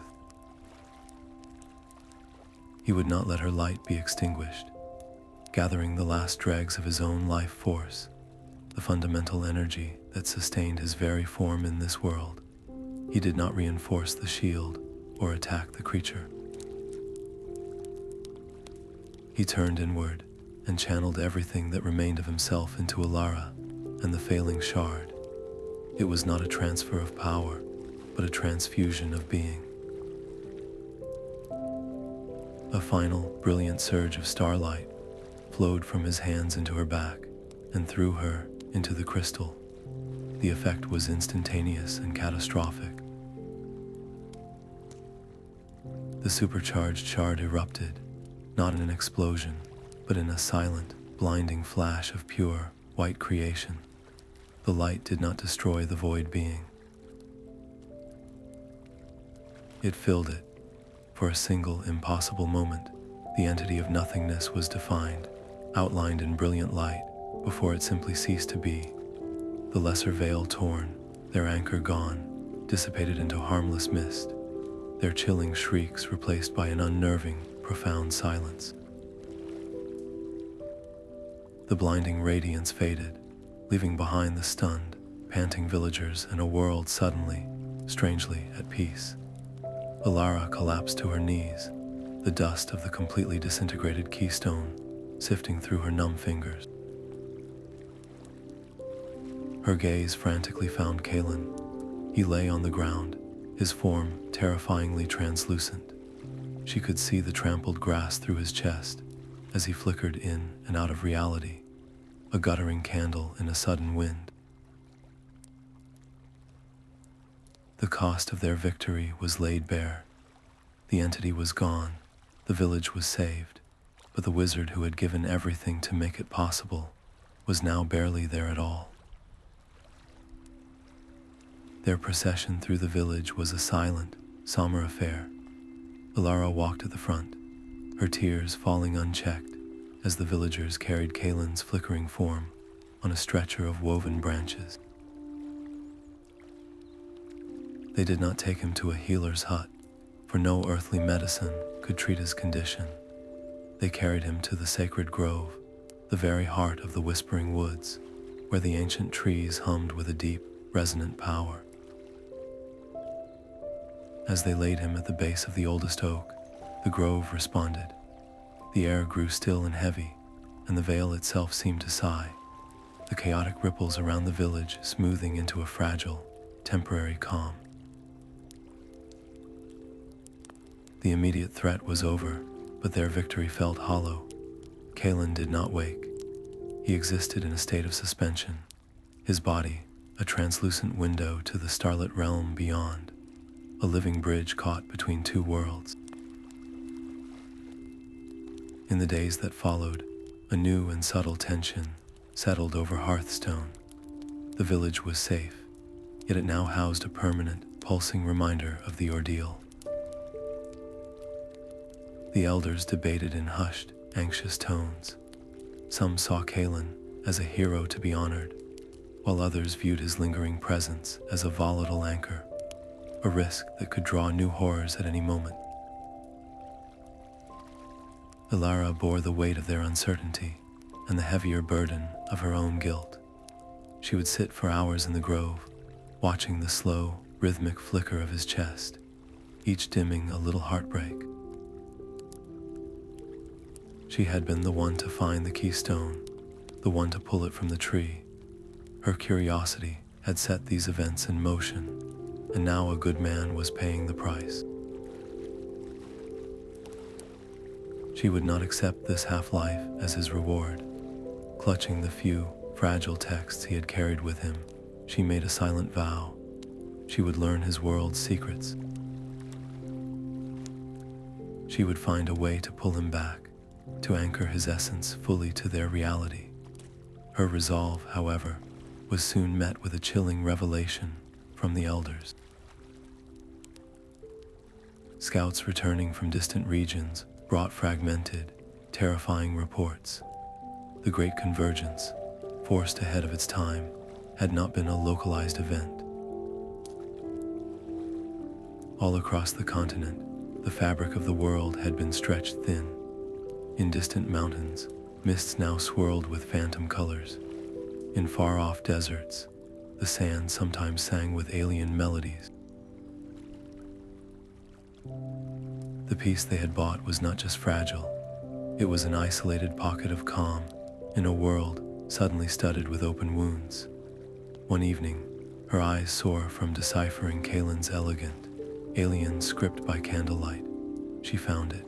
[SPEAKER 1] He would not let her light be extinguished. Gathering the last dregs of his own life force, the fundamental energy that sustained his very form in this world, he did not reinforce the shield or attack the creature. He turned inward and channeled everything that remained of himself into Elara and the failing shard. It was not a transfer of power, but a transfusion of being. A final, brilliant surge of starlight flowed from his hands into her back and through her into the crystal. The effect was instantaneous and catastrophic. The supercharged shard erupted, not in an explosion, but in a silent, blinding flash of pure, white creation. The light did not destroy the void being. It filled it. For a single, impossible moment, the entity of nothingness was defined, outlined in brilliant light, before it simply ceased to be. The lesser veil torn, their anchor gone, dissipated into harmless mist, their chilling shrieks replaced by an unnerving, profound silence. The blinding radiance faded, leaving behind the stunned, panting villagers and a world suddenly, strangely at peace. Elara collapsed to her knees, the dust of the completely disintegrated keystone sifting through her numb fingers. Her gaze frantically found Kalin. He lay on the ground, his form terrifyingly translucent. She could see the trampled grass through his chest as he flickered in and out of reality, a guttering candle in a sudden wind. The cost of their victory was laid bare. The entity was gone, the village was saved, but the wizard who had given everything to make it possible was now barely there at all. Their procession through the village was a silent, somber affair. Elara walked at the front, her tears falling unchecked as the villagers carried Kalin's flickering form on a stretcher of woven branches. They did not take him to a healer's hut, for no earthly medicine could treat his condition. They carried him to the sacred grove, the very heart of the whispering woods, where the ancient trees hummed with a deep, resonant power. As they laid him at the base of the oldest oak, the grove responded. The air grew still and heavy, and the vale itself seemed to sigh, the chaotic ripples around the village smoothing into a fragile, temporary calm. The immediate threat was over, but their victory felt hollow. Kalin did not wake. He existed in a state of suspension, his body a translucent window to the starlit realm beyond, a living bridge caught between two worlds. In the days that followed, a new and subtle tension settled over Hearthstone. The village was safe, yet it now housed a permanent, pulsing reminder of the ordeal. The elders debated in hushed, anxious tones. Some saw Kalin as a hero to be honored, while others viewed his lingering presence as a volatile anchor, a risk that could draw new horrors at any moment. Elara bore the weight of their uncertainty and the heavier burden of her own guilt. She would sit for hours in the grove, watching the slow, rhythmic flicker of his chest, each dimming a little heartbreak. She had been the one to find the Keystone, the one to pull it from the tree. Her curiosity had set these events in motion, and now a good man was paying the price. She would not accept this half-life as his reward. Clutching the few, fragile texts he had carried with him, she made a silent vow. She would learn his world's secrets. She would find a way to pull him back, to anchor his essence fully to their reality. Her resolve, however, was soon met with a chilling revelation from the elders. Scouts returning from distant regions brought fragmented, terrifying reports. The Great Convergence, forced ahead of its time, had not been a localized event. All across the continent, the fabric of the world had been stretched thin. In distant mountains, mists now swirled with phantom colors. In far-off deserts, the sand sometimes sang with alien melodies. The peace they had bought was not just fragile, it was an isolated pocket of calm in a world suddenly studded with open wounds. One evening, her eyes sore from deciphering Kalin's elegant, alien script by candlelight, she found it.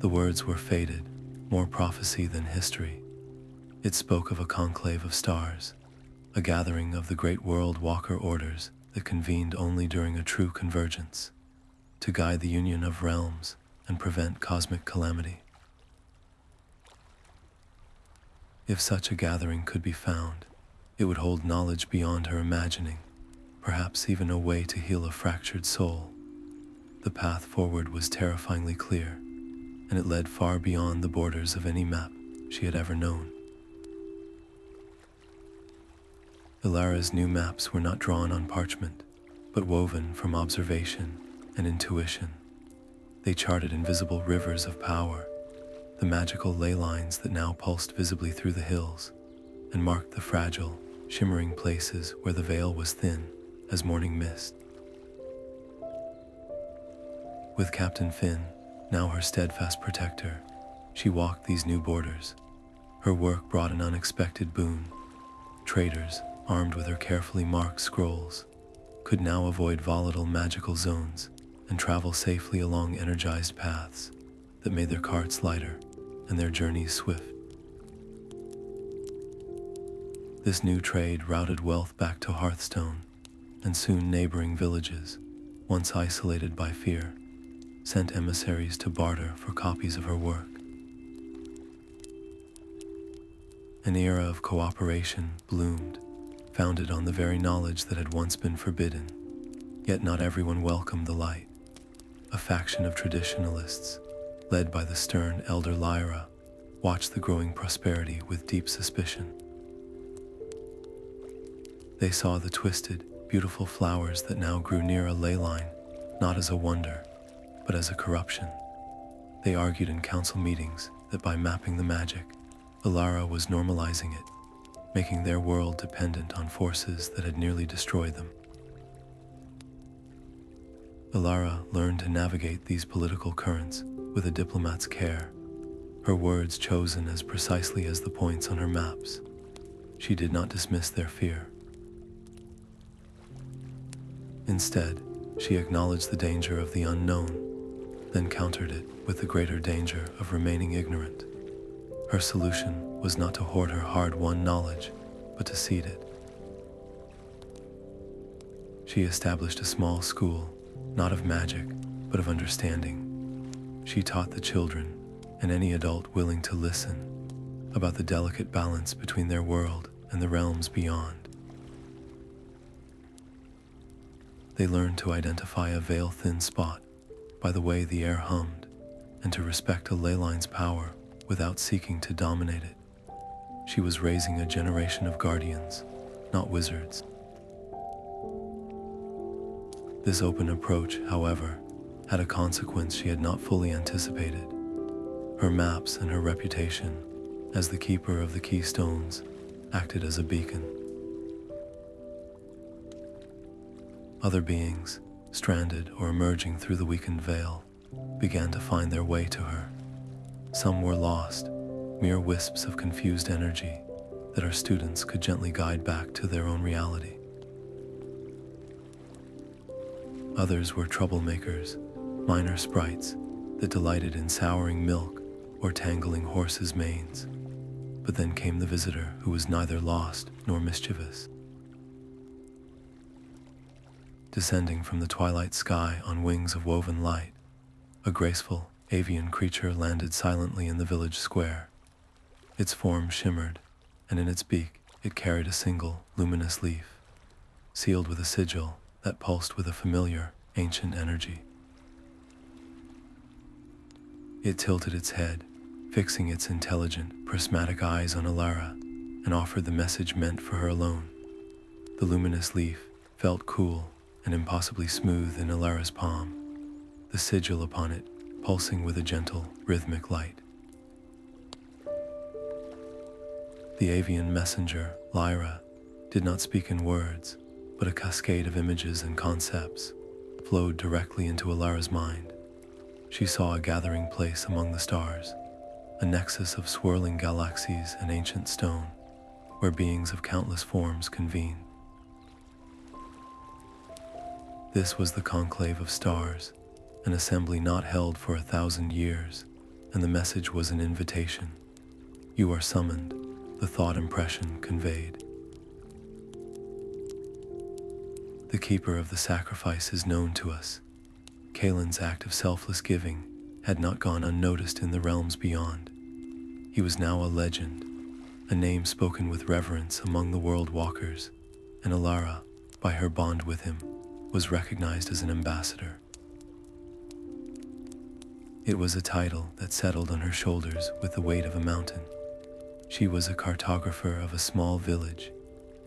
[SPEAKER 1] The words were faded, more prophecy than history. It spoke of a conclave of stars, a gathering of the great Worldwalker orders that convened only during a true convergence, to guide the union of realms and prevent cosmic calamity. If such a gathering could be found, it would hold knowledge beyond her imagining, perhaps even a way to heal a fractured soul. The path forward was terrifyingly clear, and it led far beyond the borders of any map she had ever known. Elara's new maps were not drawn on parchment, but woven from observation and intuition. They charted invisible rivers of power, the magical ley lines that now pulsed visibly through the hills, and marked the fragile, shimmering places where the veil was thin as morning mist. With Captain Finn, now her steadfast protector, she walked these new borders. Her work brought an unexpected boon. Traders, armed with her carefully marked scrolls, could now avoid volatile magical zones and travel safely along energized paths that made their carts lighter and their journeys swift. This new trade routed wealth back to Hearthstone, and soon neighboring villages, once isolated by fear, sent emissaries to barter for copies of her work. An era of cooperation bloomed, founded on the very knowledge that had once been forbidden. Yet not everyone welcomed the light. A faction of traditionalists, led by the stern elder Elara, watched the growing prosperity with deep suspicion. They saw the twisted, beautiful flowers that now grew near a ley line, not as a wonder, but as a corruption. They argued in council meetings that by mapping the magic, Elara was normalizing it, making their world dependent on forces that had nearly destroyed them. Elara learned to navigate these political currents with a diplomat's care, her words chosen as precisely as the points on her maps. She did not dismiss their fear. Instead, she acknowledged the danger of the unknown, then countered it with the greater danger of remaining ignorant. Her solution was not to hoard her hard-won knowledge, but to seed it. She established a small school, not of magic, but of understanding. She taught the children, and any adult willing to listen, about the delicate balance between their world and the realms beyond. They learned to identify a veil-thin spot by the way the air hummed, and to respect a ley line's power without seeking to dominate it. She was raising a generation of guardians, not wizards. This open approach, however, had a consequence she had not fully anticipated. Her maps and her reputation as the keeper of the Keystones acted as a beacon. Other beings, stranded or emerging through the weakened veil, began to find their way to her. Some were lost, mere wisps of confused energy that our students could gently guide back to their own reality. Others were troublemakers, minor sprites that delighted in souring milk or tangling horses' manes. But then came the visitor who was neither lost nor mischievous. Descending from the twilight sky on wings of woven light, a graceful avian creature landed silently in the village square. Its form shimmered, and in its beak it carried a single, luminous leaf, sealed with a sigil that pulsed with a familiar, ancient energy. It tilted its head, fixing its intelligent, prismatic eyes on Elara, and offered the message meant for her alone. The luminous leaf felt cool and impossibly smooth in Elara's palm, the sigil upon it pulsing with a gentle, rhythmic light. The avian messenger, Lyra, did not speak in words, but a cascade of images and concepts flowed directly into Elara's mind. She saw a gathering place among the stars, a nexus of swirling galaxies and ancient stone, where beings of countless forms convened. This was the Conclave of Stars, an assembly not held for 1,000 years, and the message was an invitation. You are summoned, the thought impression conveyed. The keeper of the sacrifice is known to us. Kalin's act of selfless giving had not gone unnoticed in the realms beyond. He was now a legend, a name spoken with reverence among the Worldwalkers, and Elara, by her bond with him, was recognized as an ambassador. It was a title that settled on her shoulders with the weight of a mountain. She was a cartographer of a small village,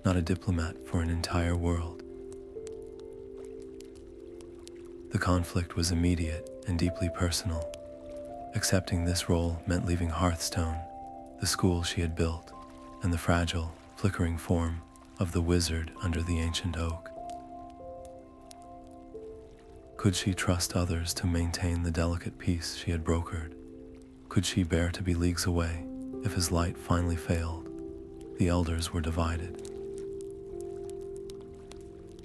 [SPEAKER 1] not a diplomat for an entire world. The conflict was immediate and deeply personal. Accepting this role meant leaving Hearthstone, the school she had built, and the fragile, flickering form of the wizard under the ancient oak. Could she trust others to maintain the delicate peace she had brokered? Could she bear to be leagues away if his light finally failed? The elders were divided.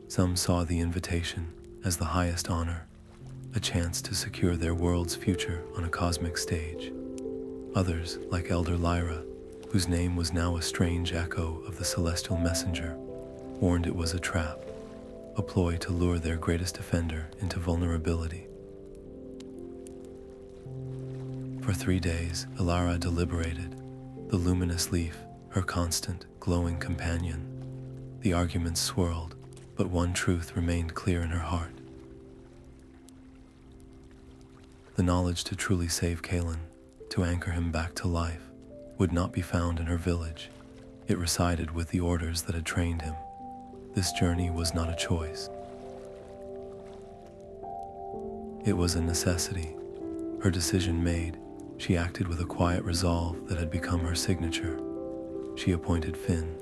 [SPEAKER 1] Some saw the invitation as the highest honor, a chance to secure their world's future on a cosmic stage. Others, like Elder Lyra, whose name was now a strange echo of the celestial messenger, warned it was a trap, a ploy to lure their greatest defender into vulnerability. For 3 days, Elara deliberated, the luminous leaf, her constant, glowing companion. The arguments swirled, but one truth remained clear in her heart. The knowledge to truly save Kalin, to anchor him back to life, would not be found in her village. It resided with the orders that had trained him. This journey was not a choice. It was a necessity. Her decision made, she acted with a quiet resolve that had become her signature. She appointed Finn,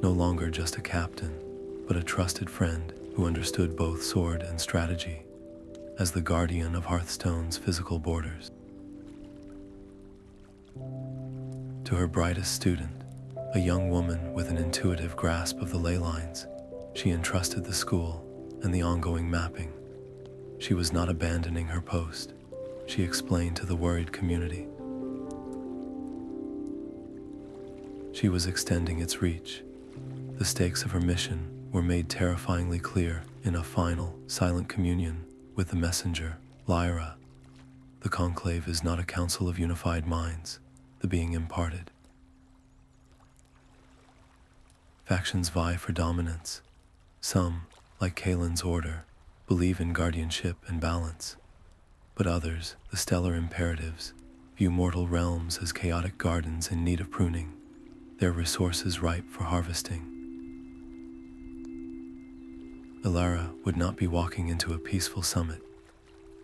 [SPEAKER 1] no longer just a captain, but a trusted friend who understood both sword and strategy, as the guardian of Hearthstone's physical borders. To her brightest student, a young woman with an intuitive grasp of the ley lines, she entrusted the school and the ongoing mapping. She was not abandoning her post, she explained to the worried community. She was extending its reach. The stakes of her mission were made terrifyingly clear in a final, silent communion with the messenger, Elara. The Conclave is not a council of unified minds, the being imparted. Factions vie for dominance. Some, like Kalin's order, believe in guardianship and balance. But others, the stellar imperatives, view mortal realms as chaotic gardens in need of pruning, their resources ripe for harvesting. Elara would not be walking into a peaceful summit,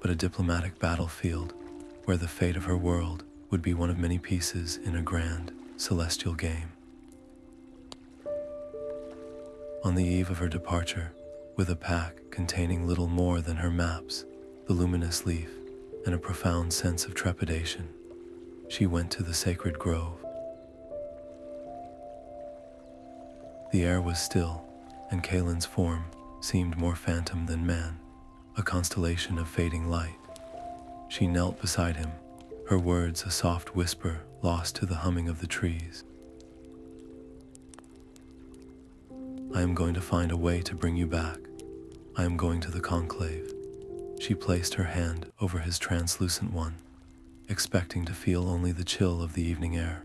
[SPEAKER 1] but a diplomatic battlefield where the fate of her world would be one of many pieces in a grand, celestial game. On the eve of her departure, with a pack containing little more than her maps, the luminous leaf, and a profound sense of trepidation, she went to the sacred grove. The air was still, and Kalin's form seemed more phantom than man, a constellation of fading light. She knelt beside him, her words a soft whisper lost to the humming of the trees. I am going to find a way to bring you back. I am going to the Conclave. She placed her hand over his translucent one, expecting to feel only the chill of the evening air.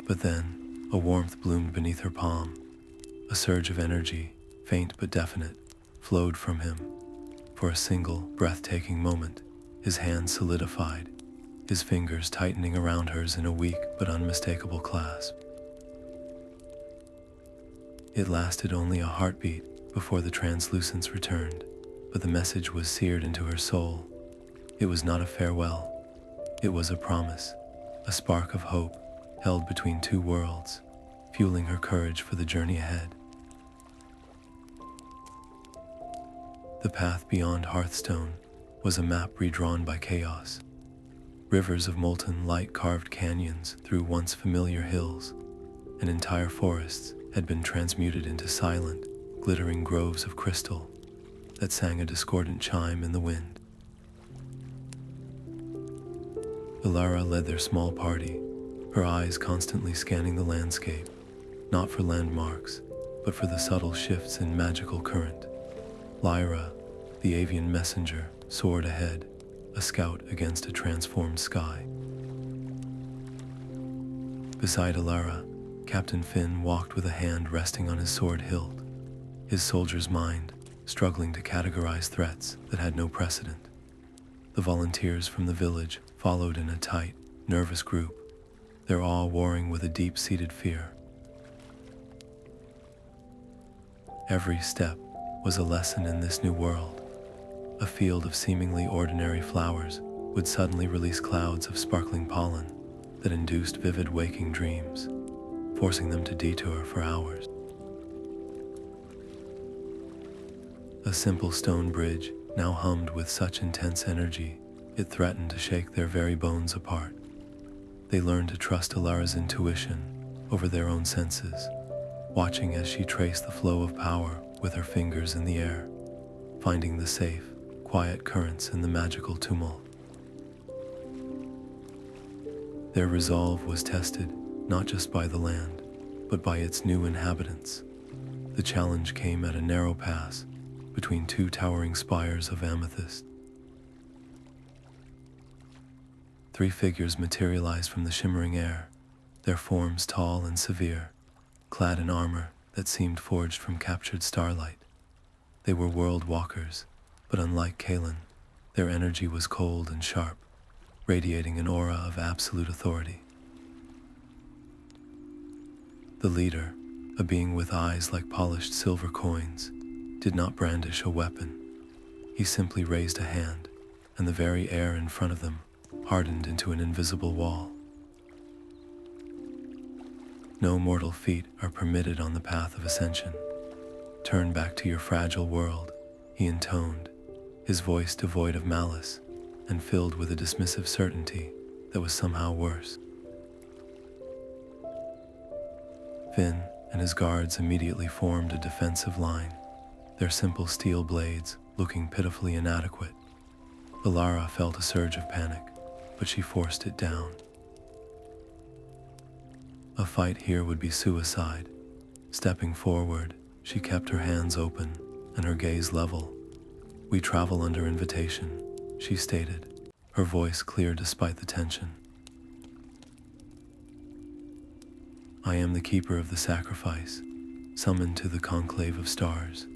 [SPEAKER 1] But then, a warmth bloomed beneath her palm. A surge of energy, faint but definite, flowed from him. For a single, breathtaking moment, his hand solidified, his fingers tightening around hers in a weak but unmistakable clasp. It lasted only a heartbeat before the translucence returned, but the message was seared into her soul. It was not a farewell. It was a promise, a spark of hope held between two worlds, fueling her courage for the journey ahead. The path beyond Hearthstone was a map redrawn by chaos. Rivers of molten light carved canyons through once familiar hills, and entire forests had been transmuted into silent, glittering groves of crystal that sang a discordant chime in the wind. Elara led their small party, her eyes constantly scanning the landscape, not for landmarks, but for the subtle shifts in magical current. Lyra, the avian messenger, soared ahead, a scout against a transformed sky. Beside Elara, Captain Finn walked with a hand resting on his sword hilt, his soldier's mind struggling to categorize threats that had no precedent. The volunteers from the village followed in a tight, nervous group, their awe warring with a deep-seated fear. Every step was a lesson in this new world. A field of seemingly ordinary flowers would suddenly release clouds of sparkling pollen that induced vivid waking dreams, forcing them to detour for hours. A simple stone bridge now hummed with such intense energy it threatened to shake their very bones apart. They learned to trust Elara's intuition over their own senses, watching as she traced the flow of power with her fingers in the air, finding the safe, quiet currents in the magical tumult. Their resolve was tested not just by the land, but by its new inhabitants. The challenge came at a narrow pass between two towering spires of amethyst. 3 figures materialized from the shimmering air, their forms tall and severe, clad in armor that seemed forged from captured starlight. They were Worldwalkers, but unlike Kalin, their energy was cold and sharp, radiating an aura of absolute authority. The leader, a being with eyes like polished silver coins, did not brandish a weapon. He simply raised a hand, and the very air in front of them hardened into an invisible wall. No mortal feet are permitted on the path of ascension. Turn back to your fragile world, he intoned, his voice devoid of malice and filled with a dismissive certainty that was somehow worse. Finn and his guards immediately formed a defensive line, their simple steel blades looking pitifully inadequate. Elara felt a surge of panic, but she forced it down. A fight here would be suicide. Stepping forward, she kept her hands open and her gaze level. "We travel under invitation," she stated, her voice clear despite the tension. "I am the keeper of the sacrifice, summoned to the Conclave of Stars."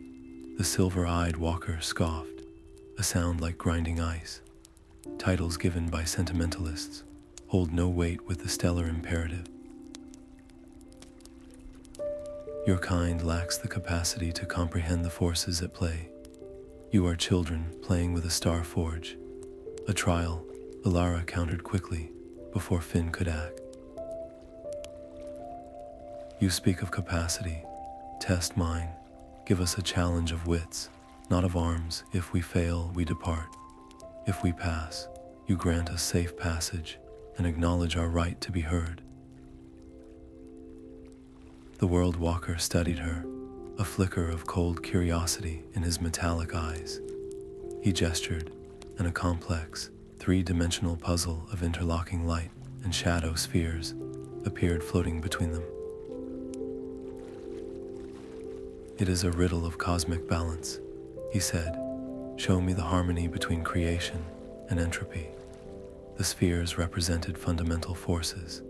[SPEAKER 1] The silver-eyed walker scoffed, a sound like grinding ice. Titles given by sentimentalists hold no weight with the stellar imperative. Your kind lacks the capacity to comprehend the forces at play. You are children playing with a star forge. A trial, Elara countered quickly before Finn could act. You speak of capacity. Test mine. Give us a challenge of wits, not of arms. If we fail, we depart. If we pass, you grant us safe passage and acknowledge our right to be heard. The Worldwalker studied her, a flicker of cold curiosity in his metallic eyes. He gestured, and a complex, three-dimensional puzzle of interlocking light and shadow spheres appeared floating between them. "It is a riddle of cosmic balance," he said. "Show me the harmony between creation and entropy." The spheres represented fundamental forces,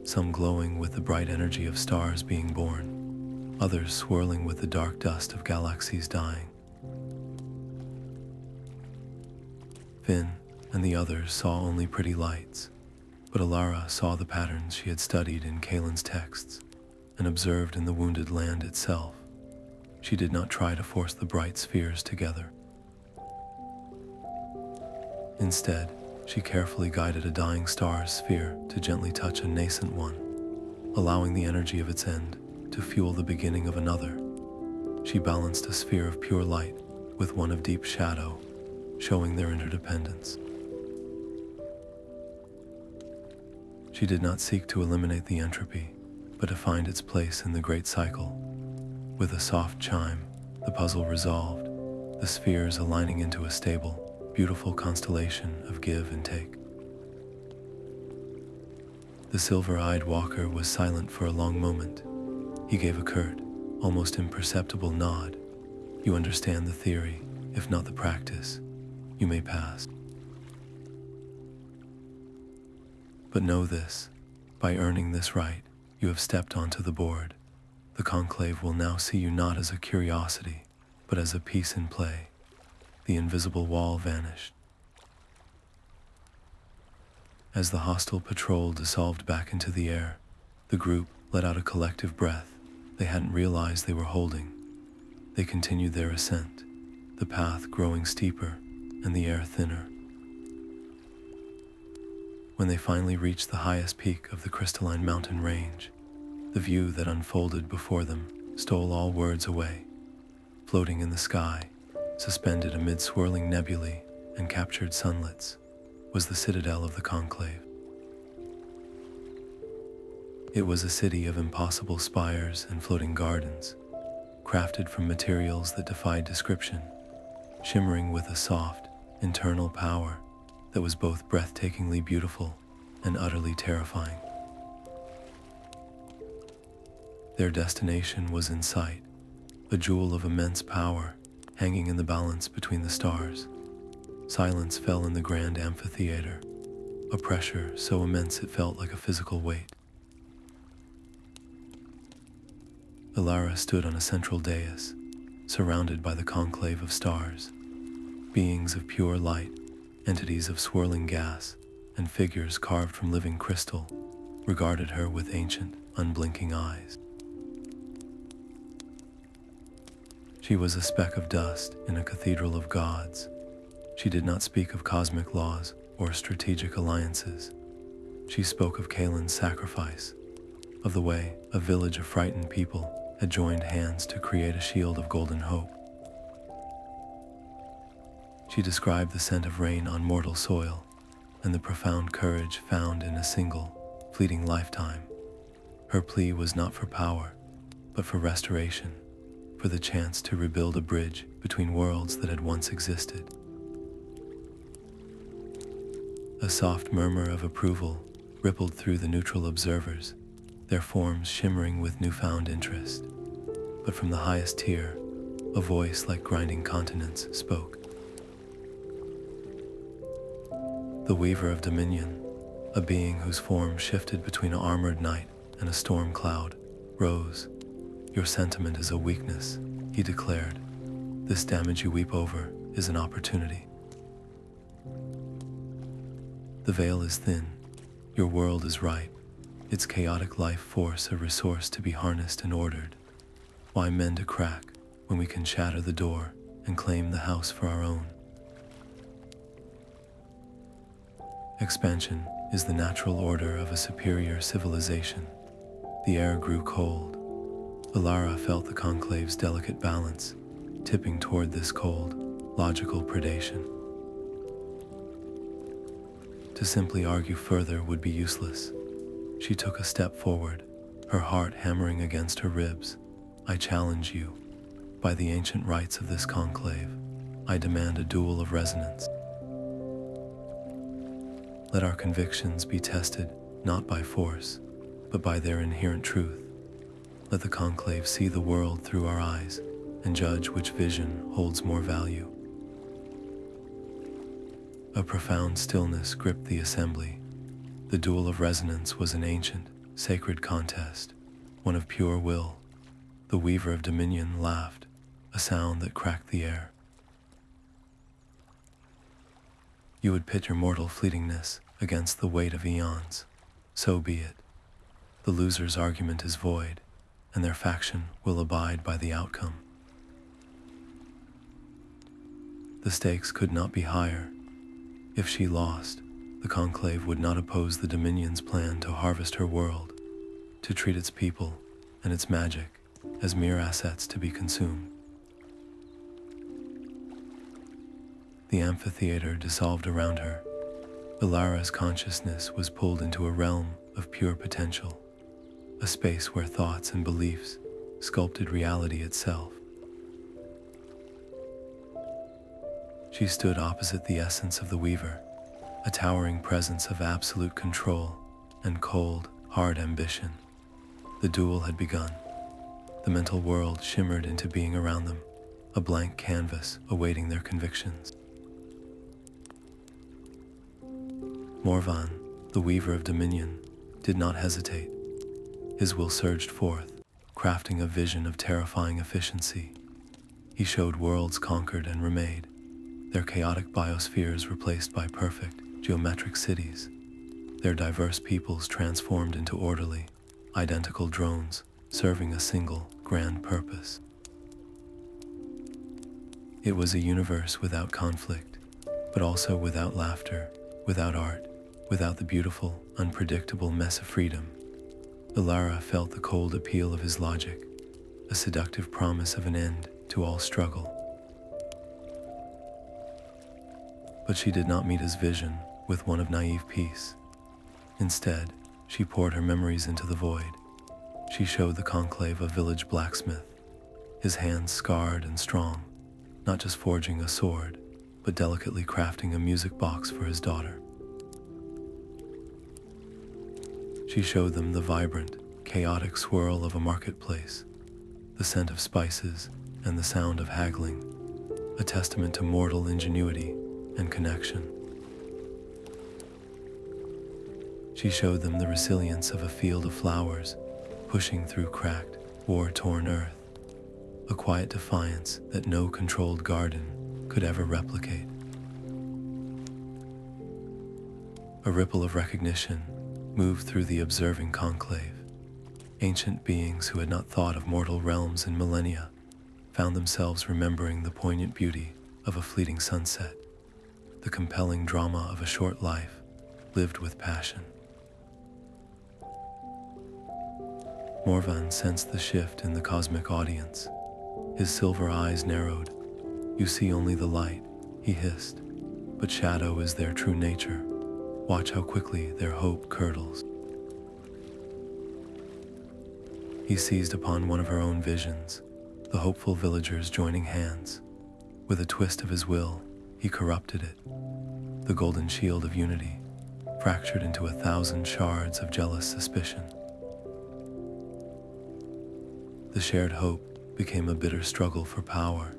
[SPEAKER 1] some glowing with the bright energy of stars being born, others swirling with the dark dust of galaxies dying. Finn and the others saw only pretty lights, but Elara saw the patterns she had studied in Kalin's texts and observed in the wounded land itself. She did not try to force the bright spheres together. Instead, she carefully guided a dying star's sphere to gently touch a nascent one, allowing the energy of its end to fuel the beginning of another. She balanced a sphere of pure light with one of deep shadow, showing their interdependence. She did not seek to eliminate the entropy, but to find its place in the great cycle. With a soft chime, the puzzle resolved, the spheres aligning into a stable, beautiful constellation of give and take. The silver-eyed walker was silent for a long moment. He gave a curt, almost imperceptible nod. "You understand the theory, if not the practice. You may pass. But know this, by earning this right, you have stepped onto the board. The Conclave will now see you not as a curiosity, but as a piece in play." The invisible wall vanished. As the hostile patrol dissolved back into the air, the group let out a collective breath they hadn't realized they were holding. They continued their ascent, the path growing steeper and the air thinner. When they finally reached the highest peak of the crystalline mountain range, the view that unfolded before them stole all words away. Floating in the sky, suspended amid swirling nebulae and captured sunlets, was the Citadel of the Conclave. It was a city of impossible spires and floating gardens, crafted from materials that defied description, shimmering with a soft, internal power that was both breathtakingly beautiful and utterly terrifying. Their destination was in sight, a jewel of immense power hanging in the balance between the stars. Silence fell in the grand amphitheater, a pressure so immense it felt like a physical weight. Elara stood on a central dais, surrounded by the Conclave of Stars, beings of pure light, entities of swirling gas, and figures carved from living crystal, regarded her with ancient, unblinking eyes. She She was a speck of dust in a cathedral of gods. She did not speak of cosmic laws or strategic alliances. She spoke of Kalin's sacrifice, of the way a village of frightened people had joined hands to create a shield of golden hope. She described the scent of rain on mortal soil and the profound courage found in a single, fleeting lifetime. Her plea was not for power, but for restoration, for the chance to rebuild a bridge between worlds that had once existed. A soft murmur of approval rippled through the neutral observers, their forms shimmering with newfound interest. But from the highest tier, a voice like grinding continents spoke. The Weaver of Dominion, a being whose form shifted between an armored knight and a storm cloud, rose. "Your sentiment is a weakness," he declared. "This damage you weep over is an opportunity. The veil is thin, your world is ripe, its chaotic life force a resource to be harnessed and ordered. Why mend a crack when we can shatter the door and claim the house for our own?" Expansion is the natural order of a superior civilization. The air grew cold. Elara felt the conclave's delicate balance, tipping toward this cold, logical predation. To simply argue further would be useless. She took a step forward, her heart hammering against her ribs. "I challenge you. By the ancient rites of this conclave, I demand a duel of resonance. Let our convictions be tested not by force, but by their inherent truth. Let the conclave see the world through our eyes and judge which vision holds more value." A profound stillness gripped the assembly. The Duel of Resonance was an ancient, sacred contest, one of pure will. The Weaver of Dominion laughed, a sound that cracked the air. "You would pit your mortal fleetingness against the weight of eons. So be it. The loser's argument is void, and their faction will abide by the outcome." The stakes could not be higher. If she lost, the conclave would not oppose the Dominion's plan to harvest her world, to treat its people and its magic as mere assets to be consumed. The amphitheater dissolved around her. Elara's consciousness was pulled into a realm of pure potential, a space where thoughts and beliefs sculpted reality itself. She stood opposite the essence of the Weaver, a towering presence of absolute control and cold, hard ambition. The duel had begun. The mental world shimmered into being around them, a blank canvas awaiting their convictions. Morvan, the Weaver of Dominion, did not hesitate. His will surged forth, crafting a vision of terrifying efficiency. He showed worlds conquered and remade, their chaotic biospheres replaced by perfect, geometric cities, their diverse peoples transformed into orderly, identical drones serving a single, grand purpose. It was a universe without conflict, but also without laughter, without art, without the beautiful, unpredictable mess of freedom. Elara felt the cold appeal of his logic, a seductive promise of an end to all struggle. But she did not meet his vision with one of naive peace. Instead, she poured her memories into the void. She showed the conclave a village blacksmith, his hands scarred and strong, not just forging a sword, but delicately crafting a music box for his daughter. She showed them the vibrant, chaotic swirl of a marketplace, the scent of spices and the sound of haggling, a testament to mortal ingenuity and connection. She showed them the resilience of a field of flowers, pushing through cracked, war-torn earth, a quiet defiance that no controlled garden could ever replicate. A ripple of recognition moved through the observing conclave. Ancient beings who had not thought of mortal realms in millennia found themselves remembering the poignant beauty of a fleeting sunset, the compelling drama of a short life lived with passion. Morvan sensed the shift in the cosmic audience. His silver eyes narrowed. "You see only the light," he hissed, "but shadow is their true nature. Watch how quickly their hope curdles." He seized upon one of her own visions, the hopeful villagers joining hands. With a twist of his will, he corrupted it. The golden shield of unity fractured into 1,000 shards of jealous suspicion. The shared hope became a bitter struggle for power,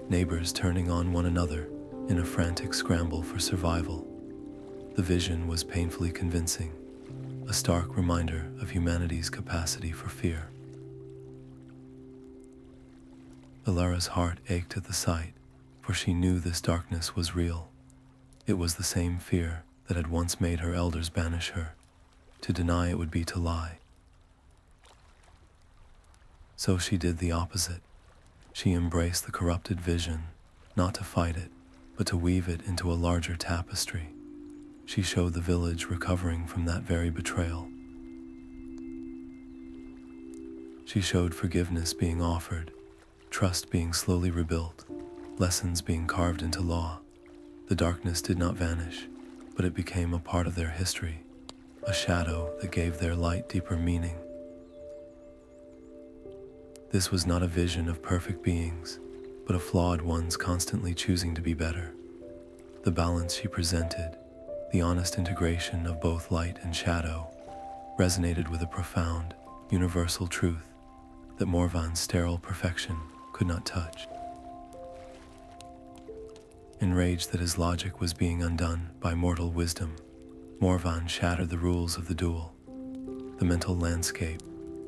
[SPEAKER 1] neighbors turning on one another in a frantic scramble for survival. The vision was painfully convincing, a stark reminder of humanity's capacity for fear. Elara's heart ached at the sight, for she knew this darkness was real. It was the same fear that had once made her elders banish her. To deny it would be to lie. So she did the opposite. She embraced the corrupted vision, not to fight it, but to weave it into a larger tapestry. She showed the village recovering from that very betrayal. She showed forgiveness being offered, trust being slowly rebuilt, lessons being carved into law. The darkness did not vanish, but it became a part of their history, a shadow that gave their light deeper meaning. This was not a vision of perfect beings, but of flawed ones constantly choosing to be better. The balance she presented, the honest integration of both light and shadow, resonated with a profound, universal truth that Morvan's sterile perfection could not touch. Enraged that his logic was being undone by mortal wisdom, Morvan shattered the rules of the duel. The mental landscape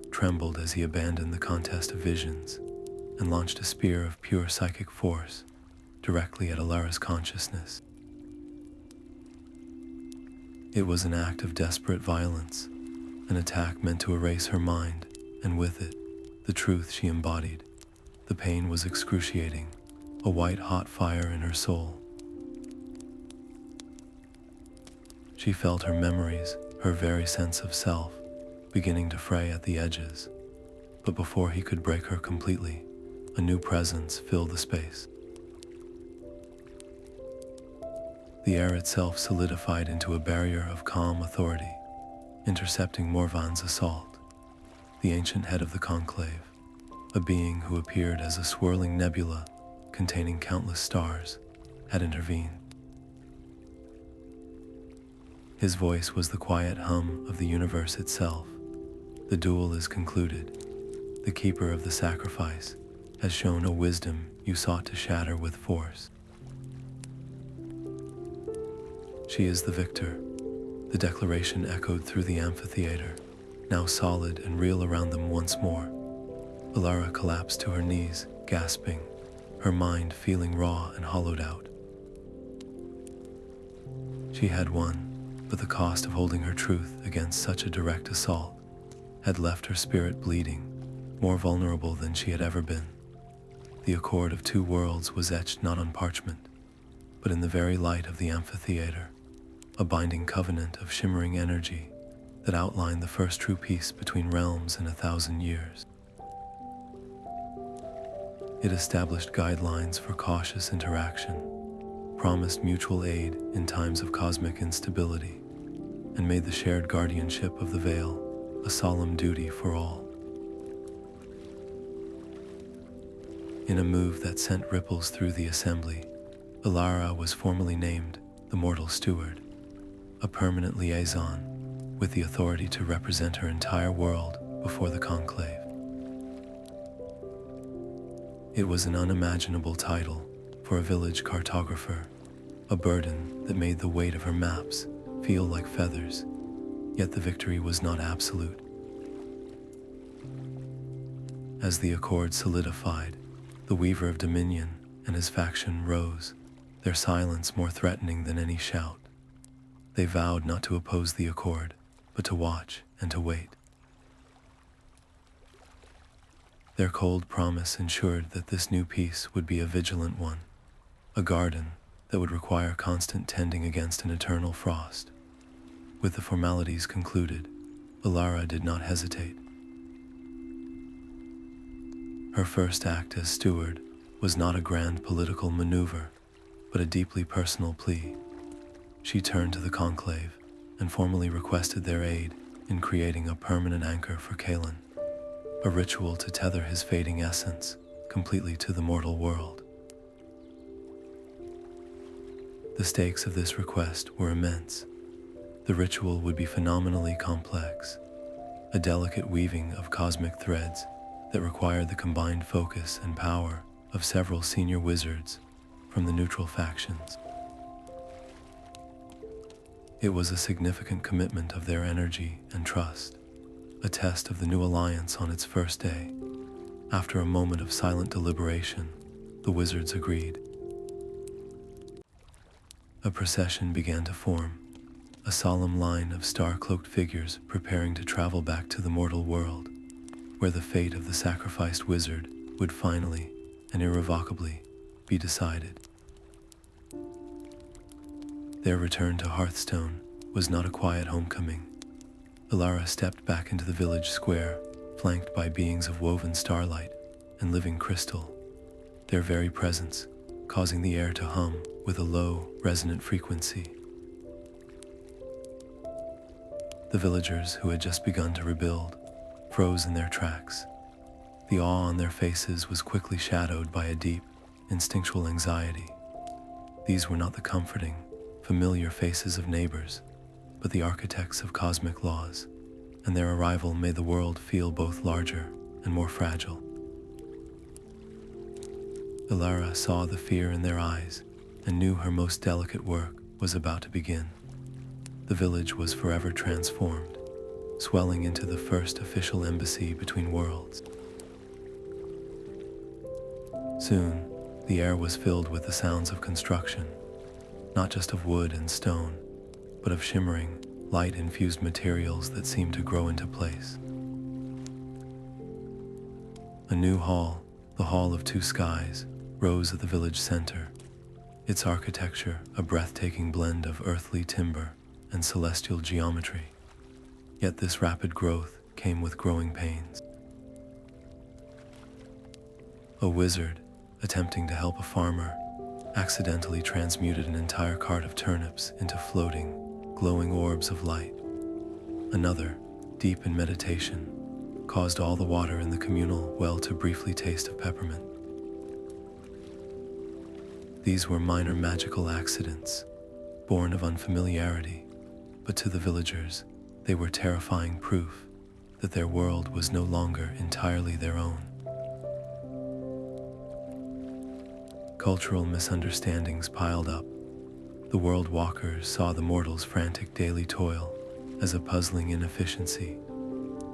[SPEAKER 1] trembled as he abandoned the contest of visions and launched a spear of pure psychic force directly at Elara's consciousness. It was an act of desperate violence, an attack meant to erase her mind, and with it, the truth she embodied. The pain was excruciating, a white-hot fire in her soul. She felt her memories, her very sense of self, beginning to fray at the edges. But before he could break her completely, a new presence filled the space. The air itself solidified into a barrier of calm authority, intercepting Morvan's assault. The ancient head of the Conclave, a being who appeared as a swirling nebula containing countless stars, had intervened. His voice was the quiet hum of the universe itself. The duel is concluded. The keeper of the sacrifice has shown a wisdom you sought to shatter with force. She is the victor. The declaration echoed through the amphitheater, now solid and real around them once more. Elara collapsed to her knees, gasping, her mind feeling raw and hollowed out. She had won, but the cost of holding her truth against such a direct assault had left her spirit bleeding, more vulnerable than she had ever been. The accord of two worlds was etched not on parchment, but in the very light of the amphitheater, a binding covenant of shimmering energy that outlined the first true peace between realms in 1,000 years. It established guidelines for cautious interaction, promised mutual aid in times of cosmic instability, and made the shared guardianship of the Veil a solemn duty for all. In a move that sent ripples through the assembly, Elara was formally named the Mortal Steward, a permanent liaison with the authority to represent her entire world before the Conclave. It was an unimaginable title for a village cartographer, a burden that made the weight of her maps feel like feathers, yet the victory was not absolute. As the accord solidified, the Weaver of Dominion and his faction rose, their silence more threatening than any shout. They vowed not to oppose the accord, but to watch and to wait. Their cold promise ensured that this new peace would be a vigilant one, a garden that would require constant tending against an eternal frost. With the formalities concluded, Elara did not hesitate. Her first act as steward was not a grand political maneuver, but a deeply personal plea. She turned to the Conclave and formally requested their aid in creating a permanent anchor for Kalin, a ritual to tether his fading essence completely to the mortal world. The stakes of this request were immense. The ritual would be phenomenally complex, a delicate weaving of cosmic threads that required the combined focus and power of several senior wizards from the neutral factions. It was a significant commitment of their energy and trust, a test of the new alliance on its first day. After a moment of silent deliberation, the wizards agreed. A procession began to form, a solemn line of star-cloaked figures preparing to travel back to the mortal world, where the fate of the sacrificed wizard would finally and irrevocably be decided. Their return to Hearthstone was not a quiet homecoming. Elara stepped back into the village square, flanked by beings of woven starlight and living crystal, their very presence causing the air to hum with a low, resonant frequency. The villagers who had just begun to rebuild froze in their tracks. The awe on their faces was quickly shadowed by a deep, instinctual anxiety. These were not the comforting, familiar faces of neighbors, but the architects of cosmic laws, and their arrival made the world feel both larger and more fragile. Elara saw the fear in their eyes and knew her most delicate work was about to begin. The village was forever transformed, swelling into the first official embassy between worlds. Soon, the air was filled with the sounds of construction, not just of wood and stone, but of shimmering, light-infused materials that seemed to grow into place. A new hall, the Hall of Two Skies, rose at the village center, its architecture a breathtaking blend of earthly timber and celestial geometry. Yet this rapid growth came with growing pains. A wizard, attempting to help a farmer, accidentally transmuted an entire cart of turnips into floating, glowing orbs of light. Another, deep in meditation, caused all the water in the communal well to briefly taste of peppermint. These were minor magical accidents, born of unfamiliarity, but to the villagers, they were terrifying proof that their world was no longer entirely their own. Cultural misunderstandings piled up. The Worldwalkers saw the mortals' frantic daily toil as a puzzling inefficiency,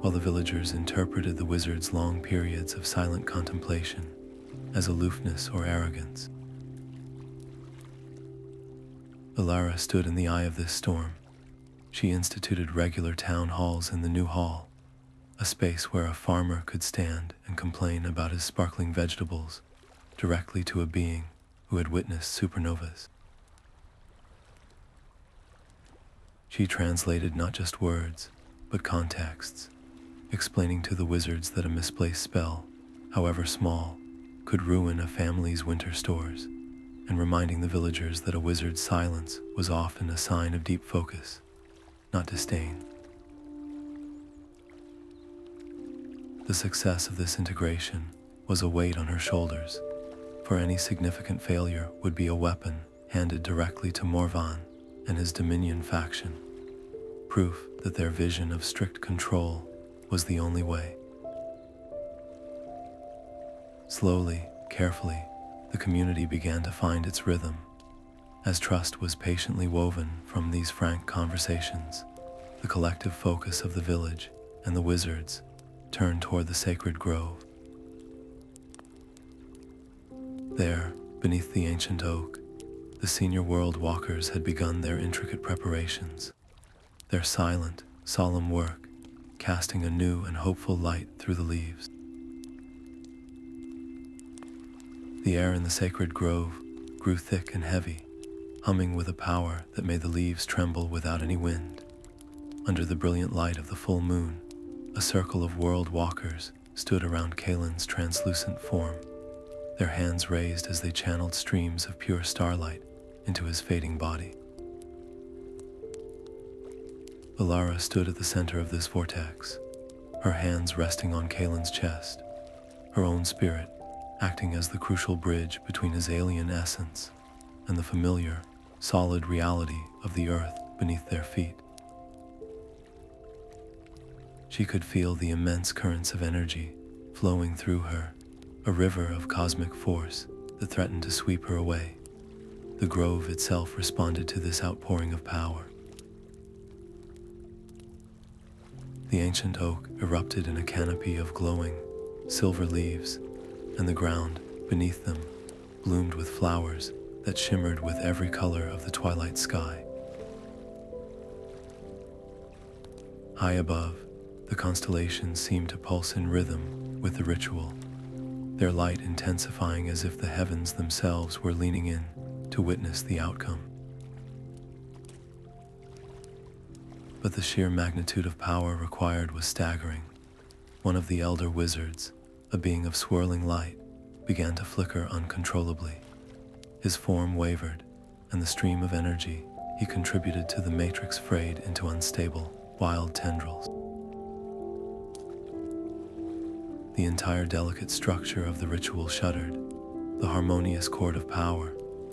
[SPEAKER 1] while the villagers interpreted the wizards' long periods of silent contemplation as aloofness or arrogance. Elara stood in the eye of this storm. She instituted regular town halls in the new hall, a space where a farmer could stand and complain about his sparkling vegetables directly to a being who had witnessed supernovas. She translated not just words, but contexts, explaining to the wizards that a misplaced spell, however small, could ruin a family's winter stores, and reminding the villagers that a wizard's silence was often a sign of deep focus, not disdain. The success of this integration was a weight on her shoulders, for any significant failure would be a weapon handed directly to Morvan and his Dominion faction, proof that their vision of strict control was the only way. Slowly, carefully, the community began to find its rhythm. As trust was patiently woven from these frank conversations, the collective focus of the village and the wizards turned toward the sacred grove. There, beneath the ancient oak, the senior Worldwalkers had begun their intricate preparations, their silent, solemn work casting a new and hopeful light through the leaves. The air in the sacred grove grew thick and heavy, humming with a power that made the leaves tremble without any wind. Under the brilliant light of the full moon, a circle of Worldwalkers stood around Kalin's translucent form, their hands raised as they channeled streams of pure starlight into his fading body. Elara stood at the center of this vortex, her hands resting on Kalin's chest, her own spirit acting as the crucial bridge between his alien essence and the familiar, solid reality of the earth beneath their feet. She could feel the immense currents of energy flowing through her, a river of cosmic force that threatened to sweep her away. The grove itself responded to this outpouring of power. The ancient oak erupted in a canopy of glowing, silver leaves, and the ground beneath them bloomed with flowers that shimmered with every color of the twilight sky. High above, the constellations seemed to pulse in rhythm with the ritual, their light intensifying as if the heavens themselves were leaning in to witness the outcome. But the sheer magnitude of power required was staggering. One of the elder wizards, a being of swirling light, began to flicker uncontrollably. His form wavered, and the stream of energy he contributed to the matrix frayed into unstable, wild tendrils. The entire delicate structure of the ritual shuddered, the harmonious chord of power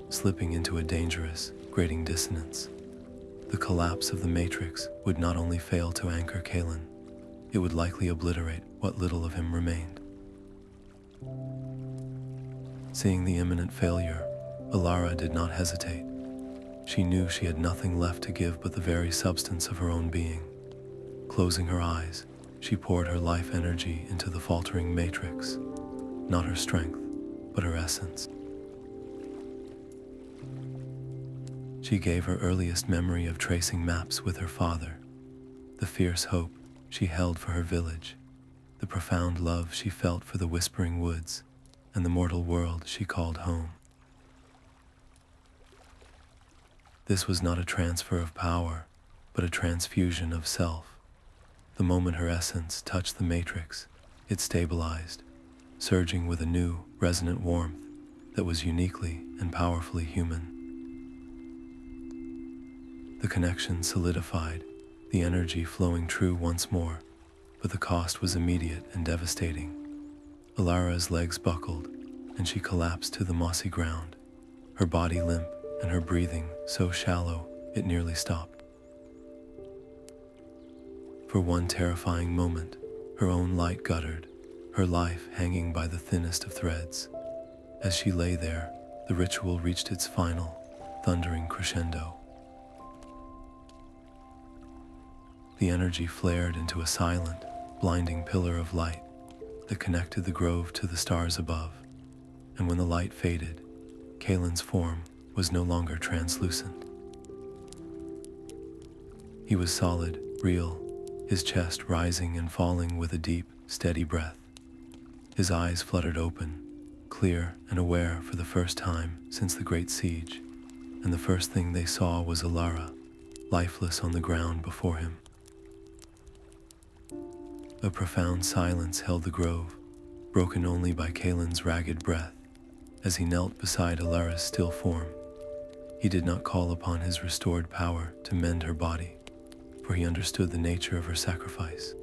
[SPEAKER 1] slipping into a dangerous, grating dissonance. The collapse of the matrix would not only fail to anchor Kalin, it would likely obliterate what little of him remained. Seeing the imminent failure, Elara did not hesitate. She knew she had nothing left to give but the very substance of her own being. Closing her eyes, she poured her life energy into the faltering matrix, not her strength, but her essence. She gave her earliest memory of tracing maps with her father, the fierce hope she held for her village, the profound love she felt for the whispering woods, and the mortal world she called home. This was not a transfer of power, but a transfusion of self. The moment her essence touched the matrix, it stabilized, surging with a new, resonant warmth that was uniquely and powerfully human. The connection solidified, the energy flowing true once more, but the cost was immediate and devastating. Elara's legs buckled, and she collapsed to the mossy ground, her body limp and her breathing so shallow it nearly stopped. For one terrifying moment, her own light guttered, her life hanging by the thinnest of threads. As she lay there, the ritual reached its final, thundering crescendo. The energy flared into a silent, blinding pillar of light that connected the grove to the stars above, and when the light faded, Kalin's form was no longer translucent. He was solid, real, his chest rising and falling with a deep, steady breath. His eyes fluttered open, clear and aware for the first time since the Great Siege, and the first thing they saw was Elara, lifeless on the ground before him. A profound silence held the grove, broken only by Kalin's ragged breath, as he knelt beside Elara's still form. He did not call upon his restored power to mend her body, for he understood the nature of her sacrifice.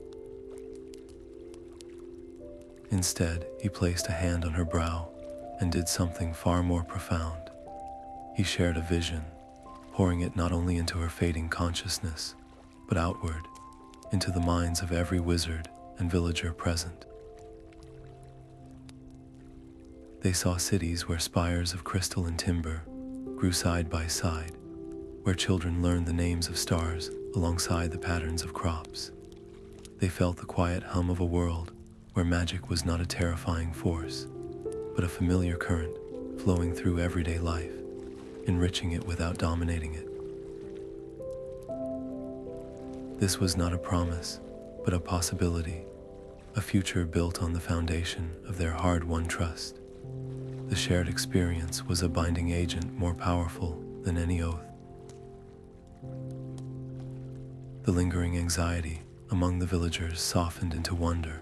[SPEAKER 1] Instead, he placed a hand on her brow and did something far more profound. He shared a vision, pouring it not only into her fading consciousness, but outward, into the minds of every wizard and villager present. They saw cities where spires of crystal and timber grew side by side, where children learned the names of stars alongside the patterns of crops. They felt the quiet hum of a world where magic was not a terrifying force, but a familiar current flowing through everyday life, enriching it without dominating it. This was not a promise, but a possibility, a future built on the foundation of their hard-won trust. The shared experience was a binding agent more powerful than any oath. The lingering anxiety among the villagers softened into wonder,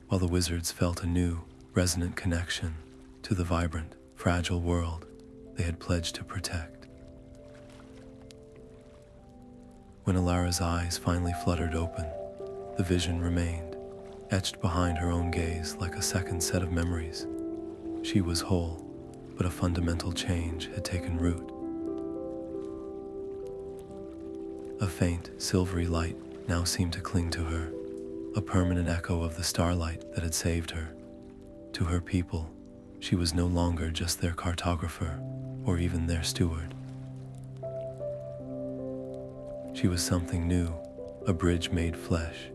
[SPEAKER 1] while the wizards felt a new, resonant connection to the vibrant, fragile world they had pledged to protect. When Elara's eyes finally fluttered open, the vision remained, etched behind her own gaze like a second set of memories. She was whole, but a fundamental change had taken root. A faint, silvery light now seemed to cling to her, a permanent echo of the starlight that had saved her. To her people, she was no longer just their cartographer, or even their steward. She was something new, a bridge made flesh,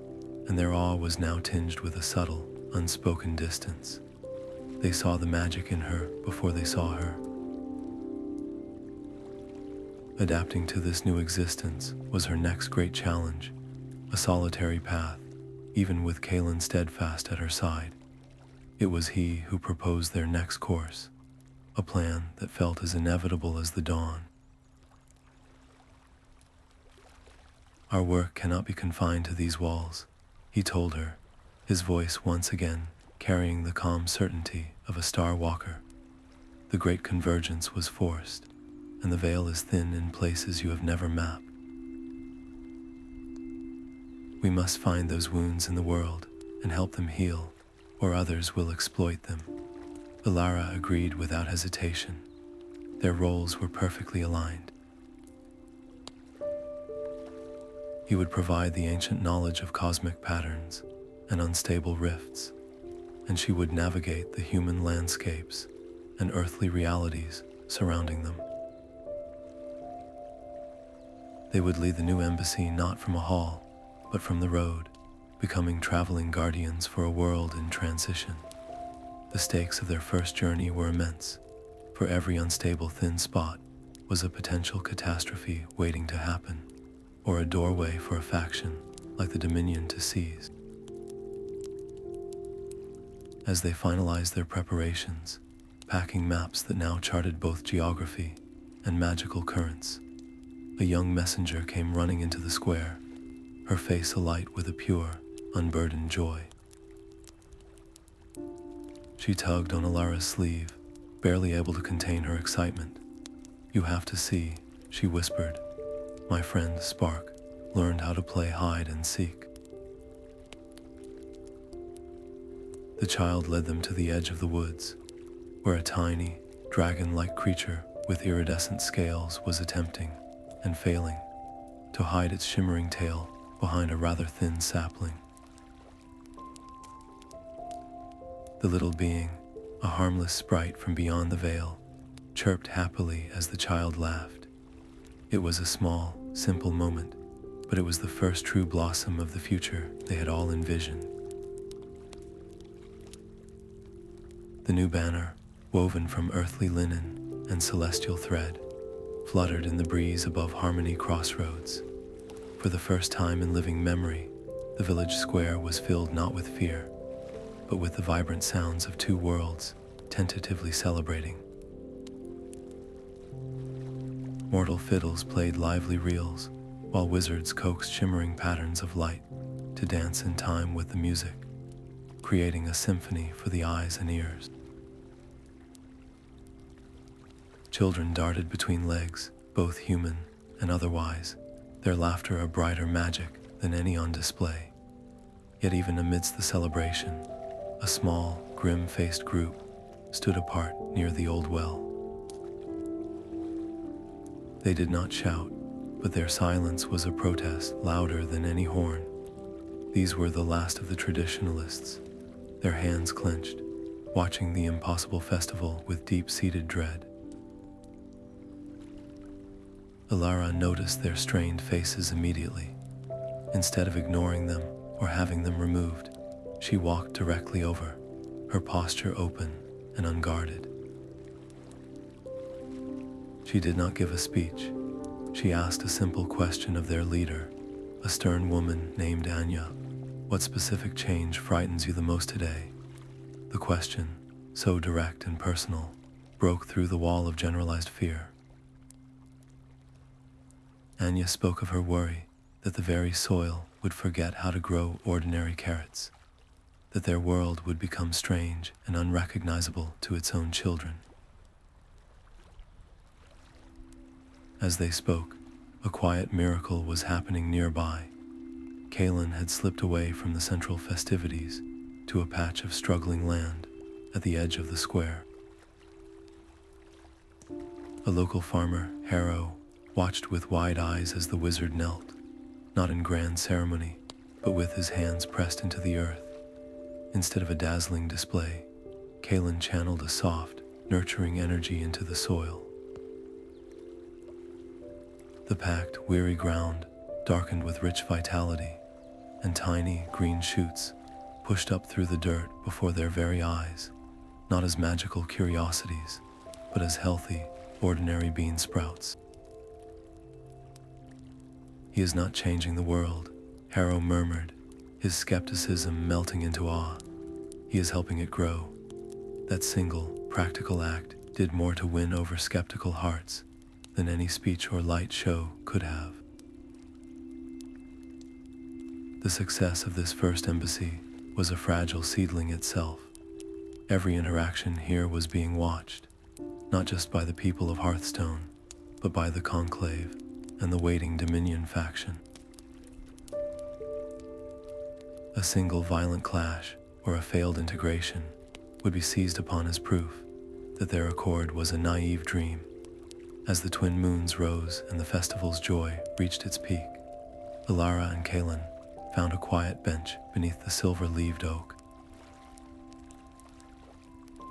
[SPEAKER 1] and their awe was now tinged with a subtle, unspoken distance. They saw the magic in her before they saw her. Adapting to this new existence was her next great challenge, a solitary path, even with Kalin steadfast at her side. It was he who proposed their next course, a plan that felt as inevitable as the dawn. Our work cannot be confined to these walls, he told her, his voice once again carrying the calm certainty of a star walker. The great convergence was forced, and the veil is thin in places you have never mapped. We must find those wounds in the world and help them heal, or others will exploit them. Elara agreed without hesitation. Their roles were perfectly aligned. He would provide the ancient knowledge of cosmic patterns and unstable rifts, and she would navigate the human landscapes and earthly realities surrounding them. They would lead the new embassy not from a hall, but from the road, becoming traveling guardians for a world in transition. The stakes of their first journey were immense, for every unstable thin spot was a potential catastrophe waiting to happen, or a doorway for a faction like the Dominion to seize. As they finalized their preparations, packing maps that now charted both geography and magical currents, a young messenger came running into the square, her face alight with a pure, unburdened joy. She tugged on Elara's sleeve, barely able to contain her excitement. "You have to see," she whispered. "My friend Spark learned how to play hide and seek." The child led them to the edge of the woods, where a tiny, dragon-like creature with iridescent scales was attempting, and failing, to hide its shimmering tail behind a rather thin sapling. The little being, a harmless sprite from beyond the veil, chirped happily as the child laughed. It was a small, simple moment, but it was the first true blossom of the future they had all envisioned. The new banner, woven from earthly linen and celestial thread, fluttered in the breeze above Harmony Crossroads. For the first time in living memory, the village square was filled not with fear, but with the vibrant sounds of two worlds tentatively celebrating. Mortal fiddles played lively reels, while wizards coaxed shimmering patterns of light to dance in time with the music, creating a symphony for the eyes and ears. Children darted between legs, both human and otherwise, their laughter a brighter magic than any on display. Yet even amidst the celebration, a small, grim-faced group stood apart near the old well. They did not shout, but their silence was a protest louder than any horn. These were the last of the traditionalists, their hands clenched, watching the impossible festival with deep-seated dread. Elara noticed their strained faces immediately. Instead of ignoring them or having them removed, she walked directly over, her posture open and unguarded. She did not give a speech. She asked a simple question of their leader, a stern woman named Anya. "What specific change frightens you the most today?" The question, so direct and personal, broke through the wall of generalized fear. Anya spoke of her worry that the very soil would forget how to grow ordinary carrots, that their world would become strange and unrecognizable to its own children. As they spoke, a quiet miracle was happening nearby. Kalin had slipped away from the central festivities to a patch of struggling land at the edge of the square. A local farmer, Harrow, watched with wide eyes as the wizard knelt, not in grand ceremony, but with his hands pressed into the earth. Instead of a dazzling display, Kalin channeled a soft, nurturing energy into the soil. The packed, weary ground darkened with rich vitality, and tiny, green shoots pushed up through the dirt before their very eyes, not as magical curiosities, but as healthy, ordinary bean sprouts. "He is not changing the world," Harrow murmured, his skepticism melting into awe. "He is helping it grow." That single, practical act did more to win over skeptical hearts than any speech or light show could have. The success of this first embassy was a fragile seedling itself. Every interaction here was being watched, not just by the people of Hearthstone, but by the Conclave and the waiting Dominion faction. A single violent clash or a failed integration would be seized upon as proof that their accord was a naive dream. As the twin moons rose and the festival's joy reached its peak, Elara and Kalin found a quiet bench beneath the silver-leaved oak.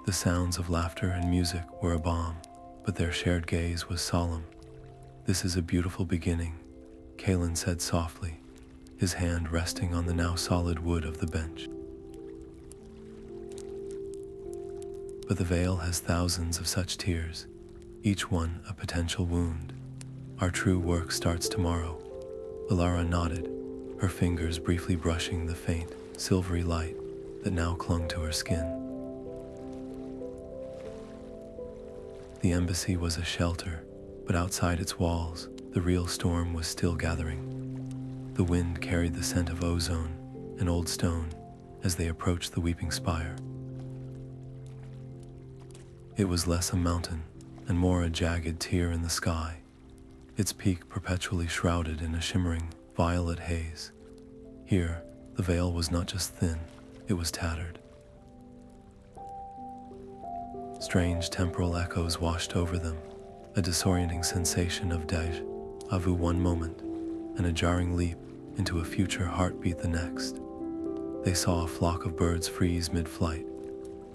[SPEAKER 1] The sounds of laughter and music were a balm, but their shared gaze was solemn. "This is a beautiful beginning," Kalin said softly, his hand resting on the now solid wood of the bench. "But the veil has thousands of such tears, each one a potential wound. Our true work starts tomorrow." Elara nodded, her fingers briefly brushing the faint, silvery light that now clung to her skin. The embassy was a shelter, but outside its walls, the real storm was still gathering. The wind carried the scent of ozone and old stone as they approached the weeping spire. It was less a mountain and more a jagged tear in the sky, its peak perpetually shrouded in a shimmering, violet haze. Here, the veil was not just thin, it was tattered. Strange temporal echoes washed over them, a disorienting sensation of déjà vu one moment, and a jarring leap into a future heartbeat the next. They saw a flock of birds freeze mid-flight,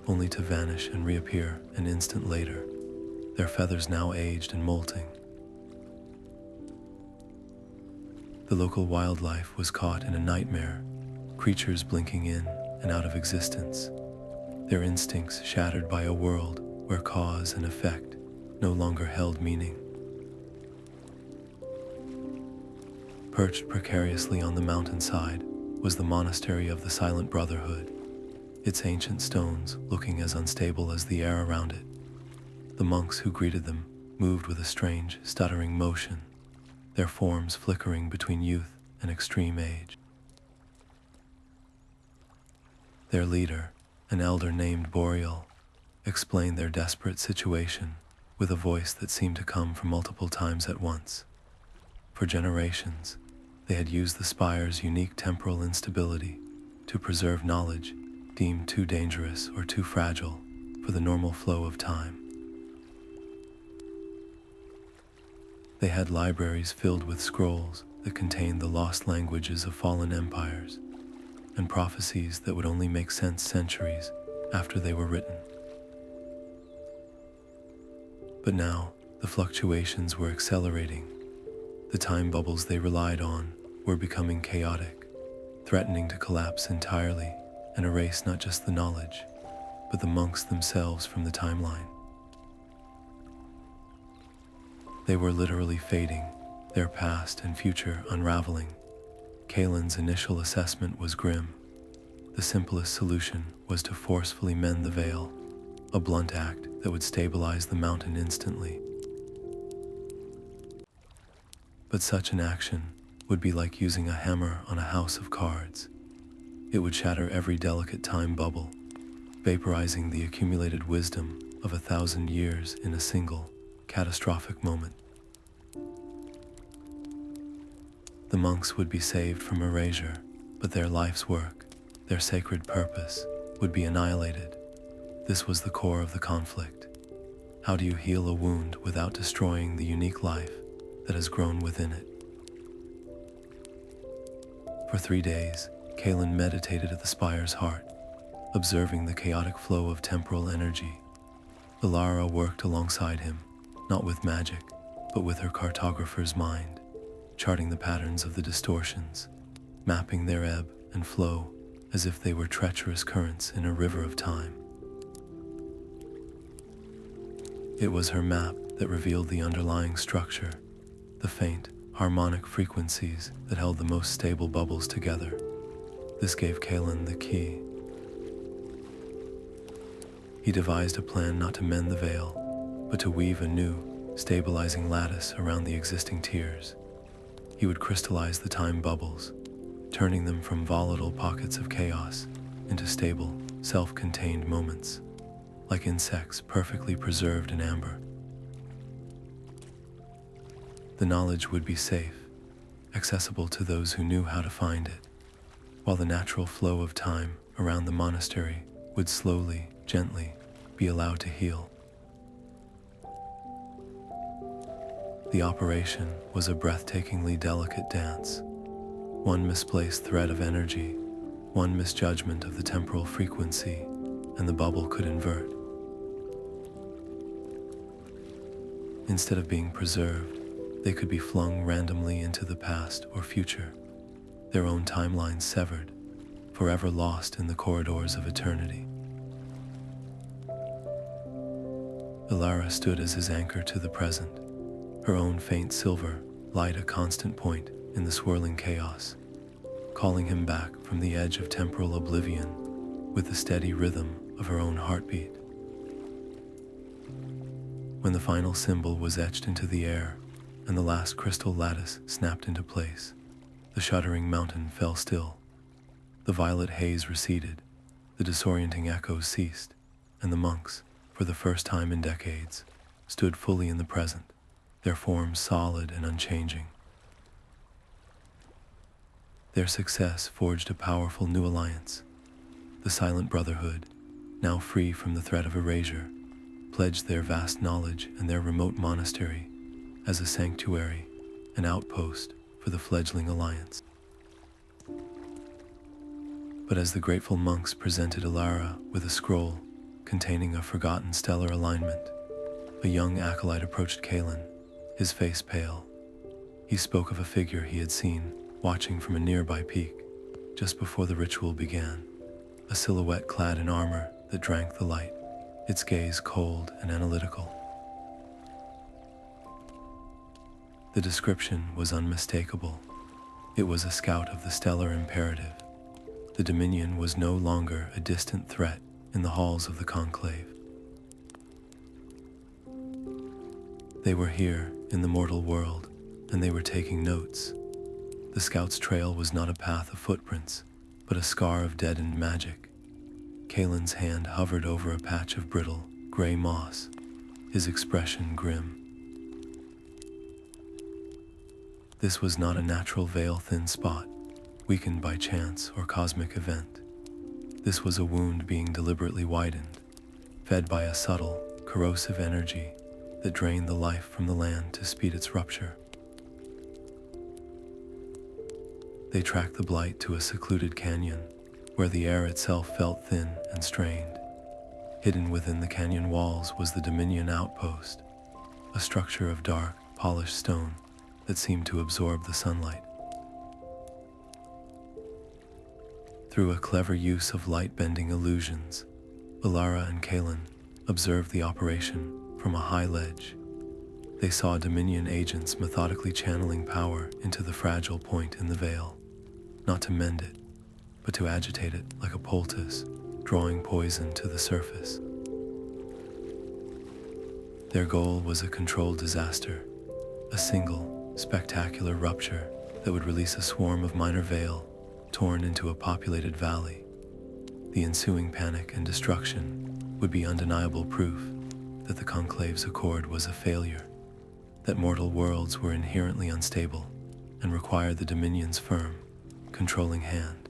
[SPEAKER 1] only to vanish and reappear an instant later, their feathers now aged and molting. The local wildlife was caught in a nightmare, creatures blinking in and out of existence, their instincts shattered by a world where cause and effect no longer held meaning. Perched precariously on the mountainside was the monastery of the Silent Brotherhood, its ancient stones looking as unstable as the air around it. The monks who greeted them moved with a strange, stuttering motion, their forms flickering between youth and extreme age. Their leader, an elder named Boreal, explained their desperate situation with a voice that seemed to come from multiple times at once. For generations, they had used the Spire's unique temporal instability to preserve knowledge deemed too dangerous or too fragile for the normal flow of time. They had libraries filled with scrolls that contained the lost languages of fallen empires, and prophecies that would only make sense centuries after they were written. But now, the fluctuations were accelerating. The time bubbles they relied on were becoming chaotic, threatening to collapse entirely and erase not just the knowledge, but the monks themselves from the timeline. They were literally fading, their past and future unraveling. Kalin's initial assessment was grim. The simplest solution was to forcefully mend the veil, a blunt act that would stabilize the mountain instantly. But such an action would be like using a hammer on a house of cards. It would shatter every delicate time bubble, vaporizing the accumulated wisdom of 1,000 years in a single, catastrophic moment. The monks would be saved from erasure, but their life's work, their sacred purpose, would be annihilated. This was the core of the conflict. How do you heal a wound without destroying the unique life that has grown within it? For 3 days, Kalin meditated at the Spire's heart, observing the chaotic flow of temporal energy. Elara worked alongside him, not with magic, but with her cartographer's mind, charting the patterns of the distortions, mapping their ebb and flow as if they were treacherous currents in a river of time. It was her map that revealed the underlying structure, the faint, harmonic frequencies that held the most stable bubbles together. This gave Kalin the key. He devised a plan not to mend the veil, but to weave a new, stabilizing lattice around the existing tiers. He would crystallize the time bubbles, turning them from volatile pockets of chaos into stable, self-contained moments, like insects perfectly preserved in amber. The knowledge would be safe, accessible to those who knew how to find it, while the natural flow of time around the monastery would slowly, gently be allowed to heal. The operation was a breathtakingly delicate dance. One misplaced thread of energy, one misjudgment of the temporal frequency, and the bubble could invert. Instead of being preserved, they could be flung randomly into the past or future, their own timelines severed, forever lost in the corridors of eternity. Elara stood as his anchor to the present, her own faint silver light a constant point in the swirling chaos, calling him back from the edge of temporal oblivion with the steady rhythm of her own heartbeat. When the final symbol was etched into the air and the last crystal lattice snapped into place, the shuddering mountain fell still. The violet haze receded, the disorienting echoes ceased, and the monks, for the first time in decades, stood fully in the present, their forms solid and unchanging. Their success forged a powerful new alliance. The Silent Brotherhood, now free from the threat of erasure, pledged their vast knowledge and their remote monastery as a sanctuary, an outpost for the fledgling alliance. But as the grateful monks presented Elara with a scroll containing a forgotten stellar alignment, a young acolyte approached Kalin, his face pale. He spoke of a figure he had seen watching from a nearby peak just before the ritual began, a silhouette clad in armor that drank the light, its gaze cold and analytical. The description was unmistakable. It was a scout of the stellar imperative. The Dominion was no longer a distant threat in the halls of the Conclave. They were here in the mortal world, and they were taking notes. The scout's trail was not a path of footprints, but a scar of deadened magic. Kalin's hand hovered over a patch of brittle, gray moss, his expression grim. This was not a natural veil-thin spot, weakened by chance or cosmic event. This was a wound being deliberately widened, fed by a subtle, corrosive energy that drained the life from the land to speed its rupture. They tracked the blight to a secluded canyon, where the air itself felt thin and strained. Hidden within the canyon walls was the Dominion Outpost, a structure of dark, polished stone that seemed to absorb the sunlight. Through a clever use of light-bending illusions, Elara and Kalin observed the operation from a high ledge. They saw Dominion agents methodically channeling power into the fragile point in the veil, not to mend it, but to agitate it like a poultice, drawing poison to the surface. Their goal was a controlled disaster, a single, spectacular rupture that would release a swarm of minor veil torn into a populated valley. The ensuing panic and destruction would be undeniable proof that the Conclave's accord was a failure, that mortal worlds were inherently unstable and required the Dominion's firm, controlling hand.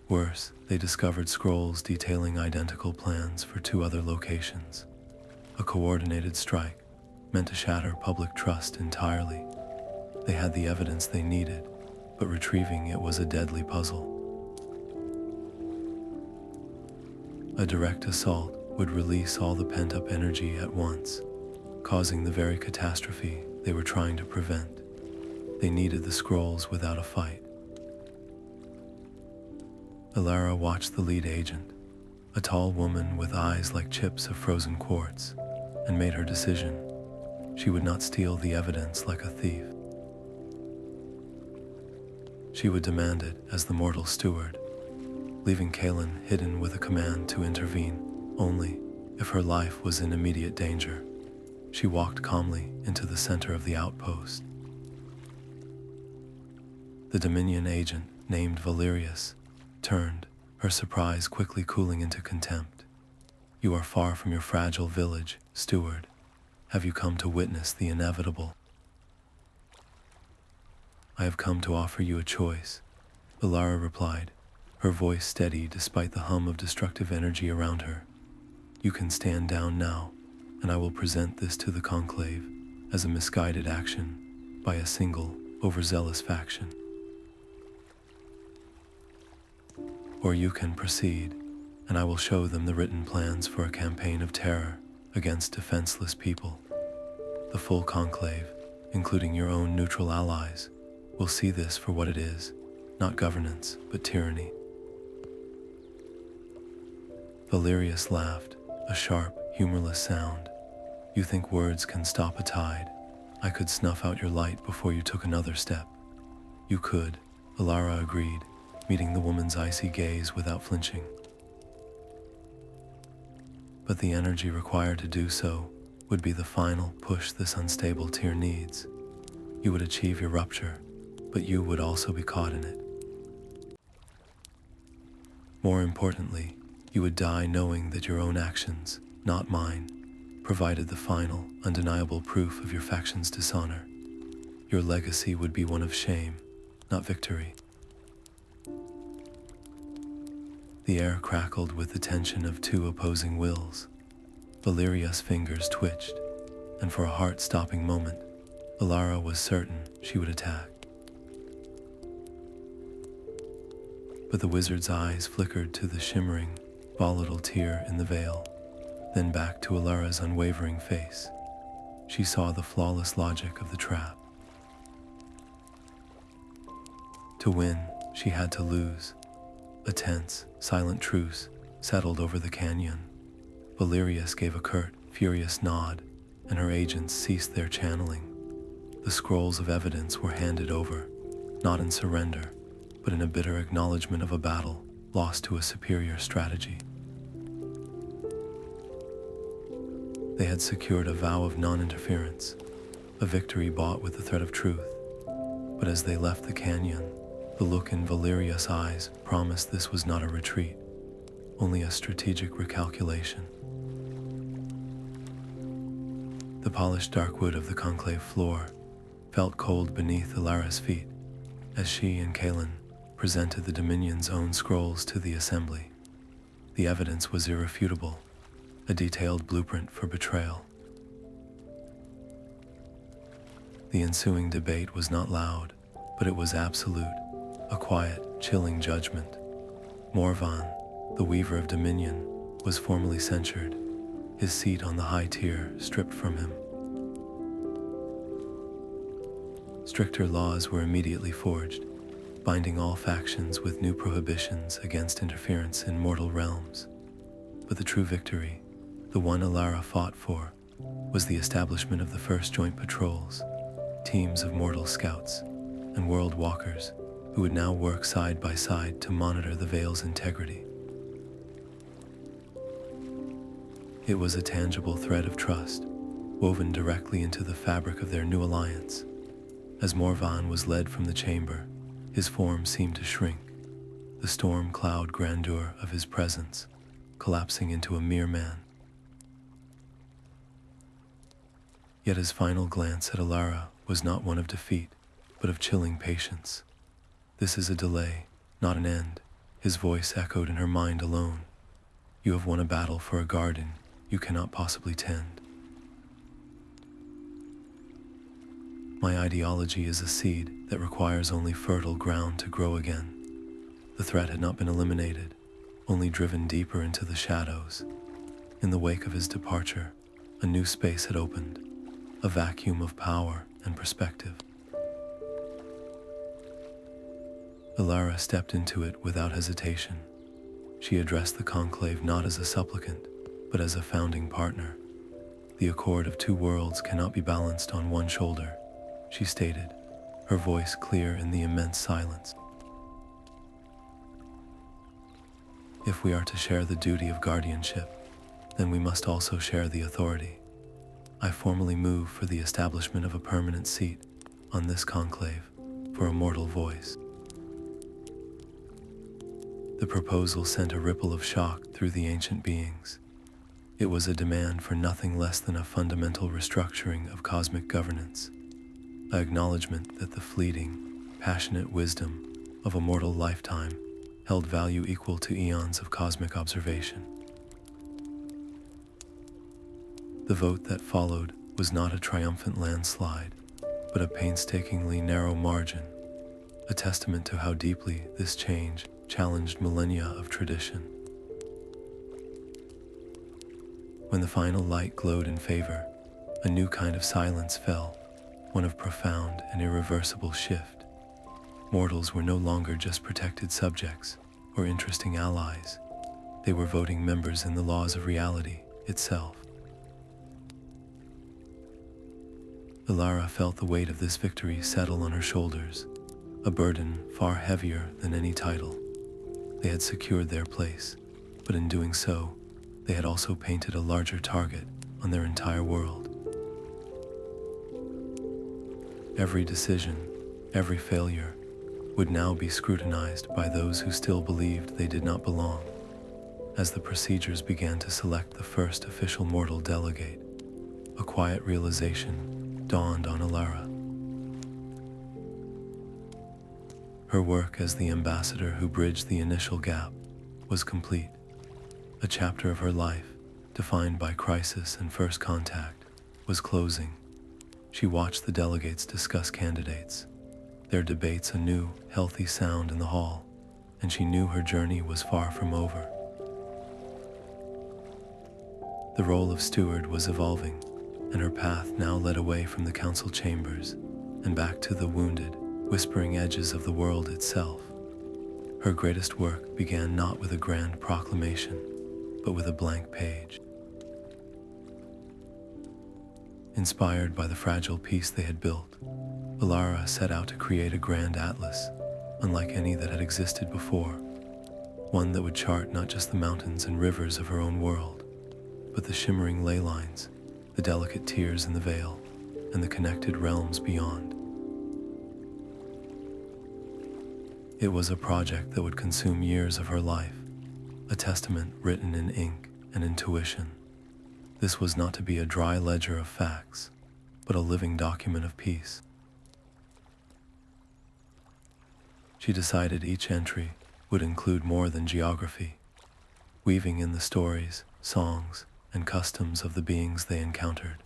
[SPEAKER 1] Worse, they discovered scrolls detailing identical plans for 2 other locations. A coordinated strike meant to shatter public trust entirely. They had the evidence they needed, but retrieving it was a deadly puzzle. A direct assault would release all the pent-up energy at once, causing the very catastrophe they were trying to prevent. They needed the scrolls without a fight. Elara watched the lead agent, a tall woman with eyes like chips of frozen quartz, and made her decision. She would not steal the evidence like a thief. She would demand it as the mortal steward, leaving Kalin hidden with a command to intervene only if her life was in immediate danger. She walked calmly into the center of the outpost. The Dominion agent, named Valerius, turned, her surprise quickly cooling into contempt. "You are far from your fragile village, steward. Have you come to witness the inevitable?" "I have come to offer you a choice," Elara replied, her voice steady despite the hum of destructive energy around her. "You can stand down now, and I will present this to the Conclave as a misguided action by a single, overzealous faction. Or you can proceed, and I will show them the written plans for a campaign of terror against defenseless people. The full Conclave, including your own neutral allies, will see this for what it is, not governance, but tyranny." Valerius laughed, a sharp, humorless sound. "You think words can stop a tide? I could snuff out your light before you took another step." "You could," Elara agreed, meeting the woman's icy gaze without flinching. "But the energy required to do so would be the final push this unstable tier needs. You would achieve your rupture, but you would also be caught in it. More importantly, you would die knowing that your own actions, not mine, provided the final, undeniable proof of your faction's dishonor. Your legacy would be one of shame, not victory." The air crackled with the tension of 2 opposing wills. Valerius' fingers twitched, and for a heart-stopping moment, Elara was certain she would attack. But the wizard's eyes flickered to the shimmering, volatile tear in the veil, then back to Elara's unwavering face. She saw the flawless logic of the trap. To win, she had to lose. A tense, silent truce settled over the canyon. Valerius gave a curt, furious nod, and her agents ceased their channeling. The scrolls of evidence were handed over, not in surrender, but in a bitter acknowledgement of a battle lost to a superior strategy. They had secured a vow of non-interference, a victory bought with the threat of truth. But as they left the canyon, the look in Valerius' eyes promised this was not a retreat, only a strategic recalculation. The polished dark wood of the conclave floor felt cold beneath Elara's feet as she and Kalin presented the Dominion's own scrolls to the assembly. The evidence was irrefutable, a detailed blueprint for betrayal. The ensuing debate was not loud, but it was absolute, a quiet, chilling judgment. Morvan, the Weaver of Dominion, was formally censured, his seat on the high tier stripped from him. Stricter laws were immediately forged, binding all factions with new prohibitions against interference in mortal realms. But the true victory, the one Elara fought for, was the establishment of the first joint patrols, teams of mortal scouts and Worldwalkers who would now work side by side to monitor the Veil's integrity. It was a tangible thread of trust, woven directly into the fabric of their new alliance. As Morvan was led from the chamber, his form seemed to shrink, the storm cloud grandeur of his presence collapsing into a mere man. Yet his final glance at Elara was not one of defeat, but of chilling patience. "This is a delay, not an end," his voice echoed in her mind alone. "You have won a battle for a garden you cannot possibly tend. My ideology is a seed that requires only fertile ground to grow again." The threat had not been eliminated, only driven deeper into the shadows. In the wake of his departure, a new space had opened, a vacuum of power and perspective. Elara stepped into it without hesitation. She addressed the conclave not as a supplicant, but as a founding partner. "The accord of two worlds cannot be balanced on one shoulder," she stated, her voice clear in the immense silence. "If we are to share the duty of guardianship, then we must also share the authority. I formally move for the establishment of a permanent seat on this conclave for a mortal voice." The proposal sent a ripple of shock through the ancient beings. It was a demand for nothing less than a fundamental restructuring of cosmic governance, an acknowledgement that the fleeting, passionate wisdom of a mortal lifetime held value equal to eons of cosmic observation. The vote that followed was not a triumphant landslide, but a painstakingly narrow margin, a testament to how deeply this change challenged millennia of tradition. When the final light glowed in favor, a new kind of silence fell, one of profound and irreversible shift. Mortals were no longer just protected subjects or interesting allies. They were voting members in the laws of reality itself. Elara felt the weight of this victory settle on her shoulders, a burden far heavier than any title. They had secured their place, but in doing so, they had also painted a larger target on their entire world. Every decision, every failure, would now be scrutinized by those who still believed they did not belong. As the procedures began to select the first official mortal delegate, a quiet realization dawned on Elara. Her work as the ambassador who bridged the initial gap was complete. A chapter of her life, defined by crisis and first contact, was closing. She watched the delegates discuss candidates, their debates a new, healthy sound in the hall, and she knew her journey was far from over. The role of steward was evolving, and her path now led away from the council chambers and back to the wounded, whispering edges of the world itself. Her greatest work began not with a grand proclamation, but with a blank page. Inspired by the fragile peace they had built, Elara set out to create a grand atlas, unlike any that had existed before, one that would chart not just the mountains and rivers of her own world, but the shimmering ley lines, the delicate tears in the veil, and the connected realms beyond. It was a project that would consume years of her life, a testament written in ink and intuition. This was not to be a dry ledger of facts, but a living document of peace. She decided each entry would include more than geography, weaving in the stories, songs, and customs of the beings they encountered,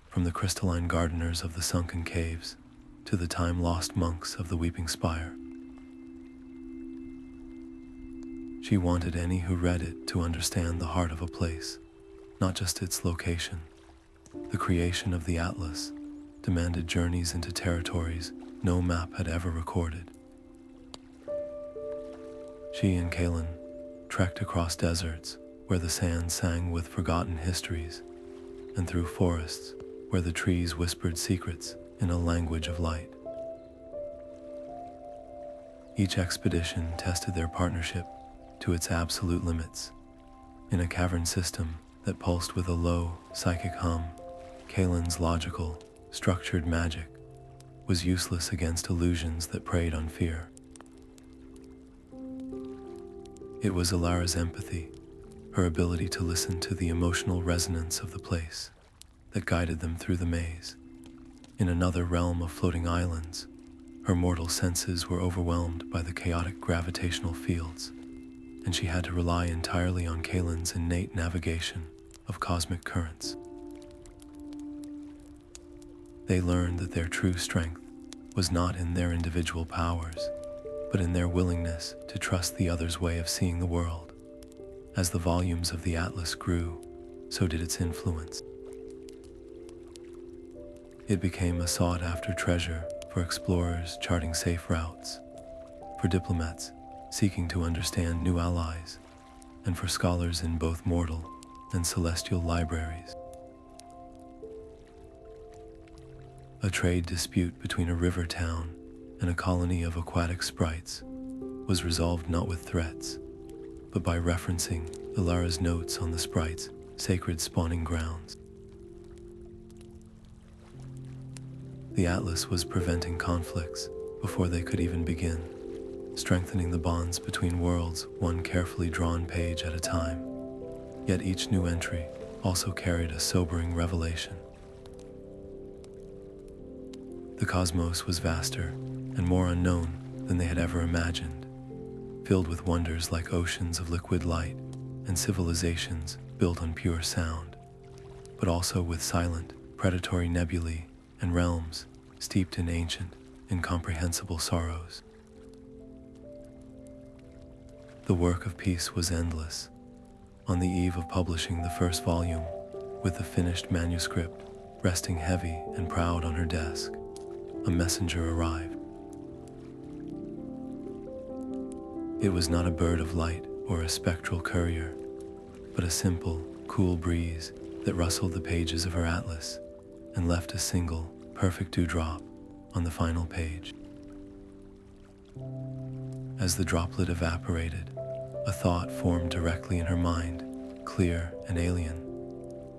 [SPEAKER 1] from the crystalline gardeners of the Sunken caves to the time-lost monks of the Weeping Spire. She wanted any who read it to understand the heart of a place, not just its location. The creation of the Atlas demanded journeys into territories no map had ever recorded. She and Kalin trekked across deserts where the sand sang with forgotten histories, and through forests where the trees whispered secrets in a language of light. Each expedition tested their partnership to its absolute limits. In a cavern system that pulsed with a low, psychic hum. Kalin's logical, structured magic was useless against illusions that preyed on fear. It was Elara's empathy, her ability to listen to the emotional resonance of the place, that guided them through the maze. In another realm of floating islands, her mortal senses were overwhelmed by the chaotic gravitational fields, and she had to rely entirely on Kalin's innate navigation of cosmic currents. They learned that their true strength was not in their individual powers, but in their willingness to trust the other's way of seeing the world. As the volumes of the Atlas grew, so did its influence. It became a sought-after treasure for explorers charting safe routes, for diplomats seeking to understand new allies, and for scholars in both mortal and celestial libraries. A trade dispute between a river town and a colony of aquatic sprites was resolved not with threats, but by referencing Elara's notes on the sprites' sacred spawning grounds. The Atlas was preventing conflicts before they could even begin, strengthening the bonds between worlds one carefully drawn page at a time. Yet each new entry also carried a sobering revelation. The cosmos was vaster and more unknown than they had ever imagined, filled with wonders like oceans of liquid light and civilizations built on pure sound, but also with silent, predatory nebulae and realms steeped in ancient, incomprehensible sorrows. The work of peace was endless. On the eve of publishing the first volume, with the finished manuscript resting heavy and proud on her desk, a messenger arrived. It was not a bird of light or a spectral courier, but a simple, cool breeze that rustled the pages of her atlas and left a single, perfect dewdrop on the final page. As the droplet evaporated, a thought formed directly in her mind, clear and alien.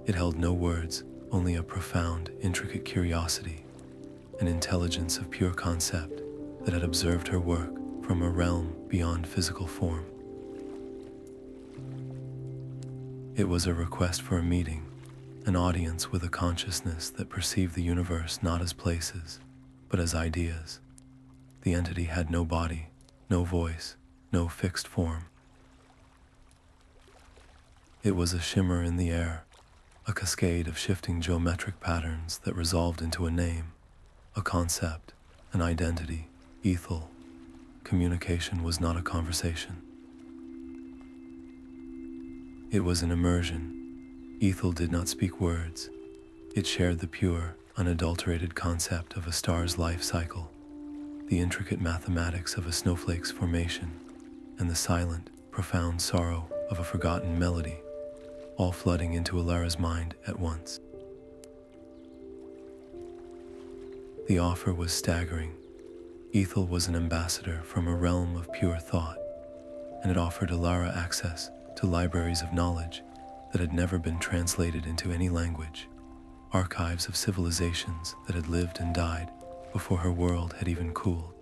[SPEAKER 1] It held no words, only a profound, intricate curiosity, an intelligence of pure concept that had observed her work from a realm beyond physical form. It was a request for a meeting, an audience with a consciousness that perceived the universe not as places, but as ideas. The entity had no body, no voice, no fixed form. It was a shimmer in the air, a cascade of shifting geometric patterns that resolved into a name, a concept, an identity, Ethel. Communication was not a conversation. It was an immersion. Ethel did not speak words. It shared the pure, unadulterated concept of a star's life cycle, the intricate mathematics of a snowflake's formation, and the silent, profound sorrow of a forgotten melody, all flooding into Elara's mind at once. The offer was staggering. Ethel was an ambassador from a realm of pure thought, and it offered Elara access to libraries of knowledge that had never been translated into any language, archives of civilizations that had lived and died before her world had even cooled.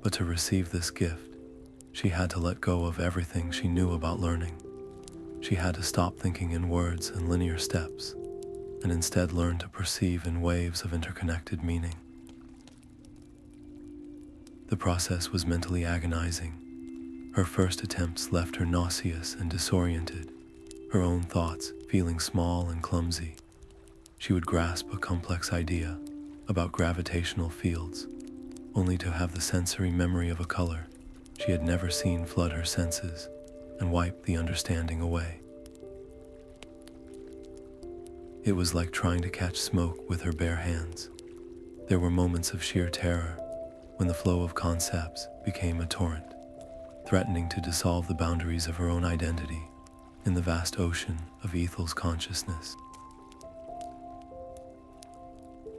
[SPEAKER 1] But to receive this gift, she had to let go of everything she knew about learning. She had to stop thinking in words and linear steps, and instead learn to perceive in waves of interconnected meaning. The process was mentally agonizing. Her first attempts left her nauseous and disoriented, her own thoughts feeling small and clumsy. She would grasp a complex idea about gravitational fields, only to have the sensory memory of a color she had never seen flood her senses and wipe the understanding away. It was like trying to catch smoke with her bare hands. There were moments of sheer terror when the flow of concepts became a torrent, threatening to dissolve the boundaries of her own identity in the vast ocean of Ethel's consciousness.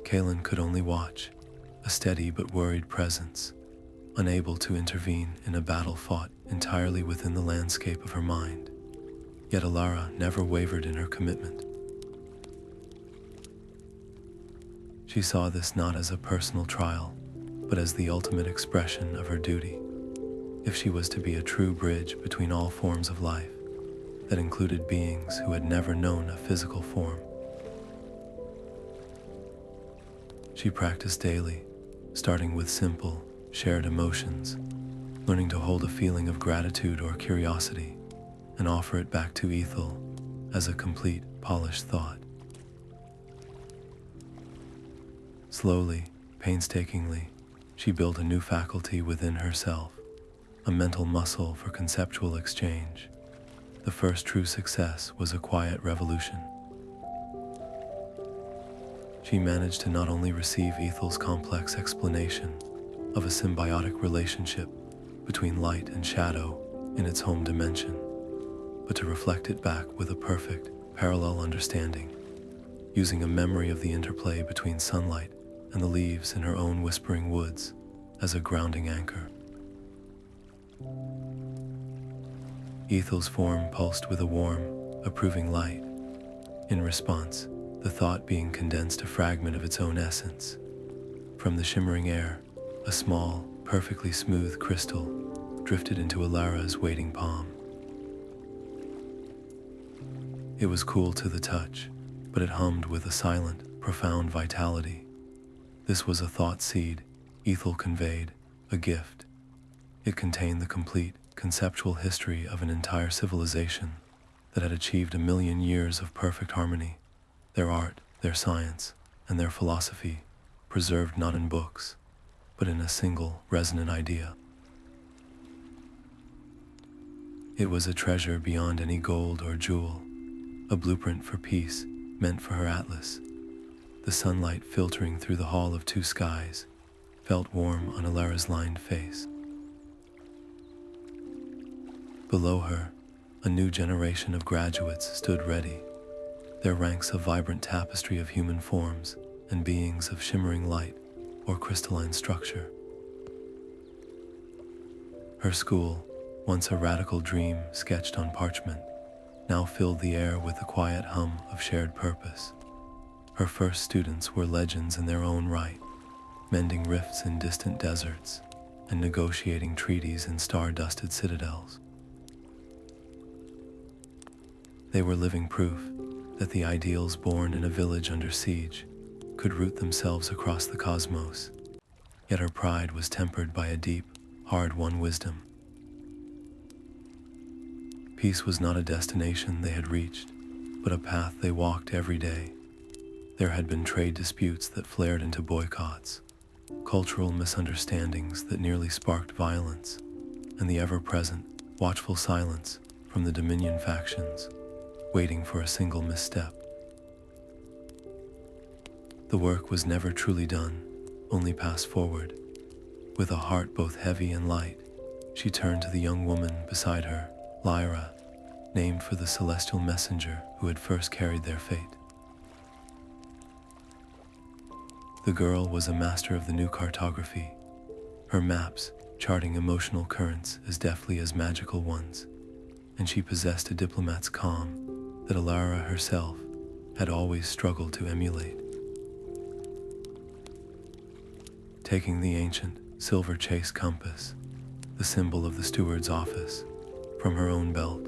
[SPEAKER 1] Kalin could only watch, a steady but worried presence, unable to intervene in a battle fought entirely within the landscape of her mind. Yet Elara never wavered in her commitment. She saw this not as a personal trial, but as the ultimate expression of her duty. If she was to be a true bridge between all forms of life, that included beings who had never known a physical form. She practiced daily, starting with simple, shared emotions, learning to hold a feeling of gratitude or curiosity, and offer it back to Ethel as a complete, polished thought. Slowly, painstakingly, she built a new faculty within herself, a mental muscle for conceptual exchange. The first true success was a quiet revolution. She managed to not only receive Ethel's complex explanation of a symbiotic relationship between light and shadow in its home dimension, but to reflect it back with a perfect, parallel understanding, using a memory of the interplay between sunlight and the leaves in her own whispering woods as a grounding anchor. Ethel's form pulsed with a warm, approving light. In response, the thought being condensed a fragment of its own essence. From the shimmering air, a small, perfectly smooth crystal drifted into Elara's waiting palm. It was cool to the touch, but it hummed with a silent, profound vitality. This was a thought seed Ethel conveyed, a gift. It contained the complete, conceptual history of an entire civilization that had achieved 1,000,000 years of perfect harmony, their art, their science, and their philosophy, preserved not in books, but in a single, resonant idea. It was a treasure beyond any gold or jewel, a blueprint for peace meant for her atlas. The sunlight filtering through the hall of two skies felt warm on Elara's lined face. Below her, a new generation of graduates stood ready, their ranks a vibrant tapestry of human forms and beings of shimmering light or crystalline structure. Her school, once a radical dream sketched on parchment, now filled the air with the quiet hum of shared purpose. Her first students were legends in their own right, mending rifts in distant deserts and negotiating treaties in star-dusted citadels. They were living proof that the ideals born in a village under siege could root themselves across the cosmos, yet her pride was tempered by a deep, hard-won wisdom. Peace was not a destination they had reached, but a path they walked every day. There had been trade disputes that flared into boycotts, cultural misunderstandings that nearly sparked violence, and the ever-present, watchful silence from the Dominion factions, waiting for a single misstep. The work was never truly done, only passed forward. With a heart both heavy and light, she turned to the young woman beside her, Lyra, named for the celestial messenger who had first carried their fate. The girl was a master of the new cartography, her maps charting emotional currents as deftly as magical ones, and she possessed a diplomat's calm that Elara herself had always struggled to emulate. Taking the ancient silver chase compass, the symbol of the steward's office, from her own belt,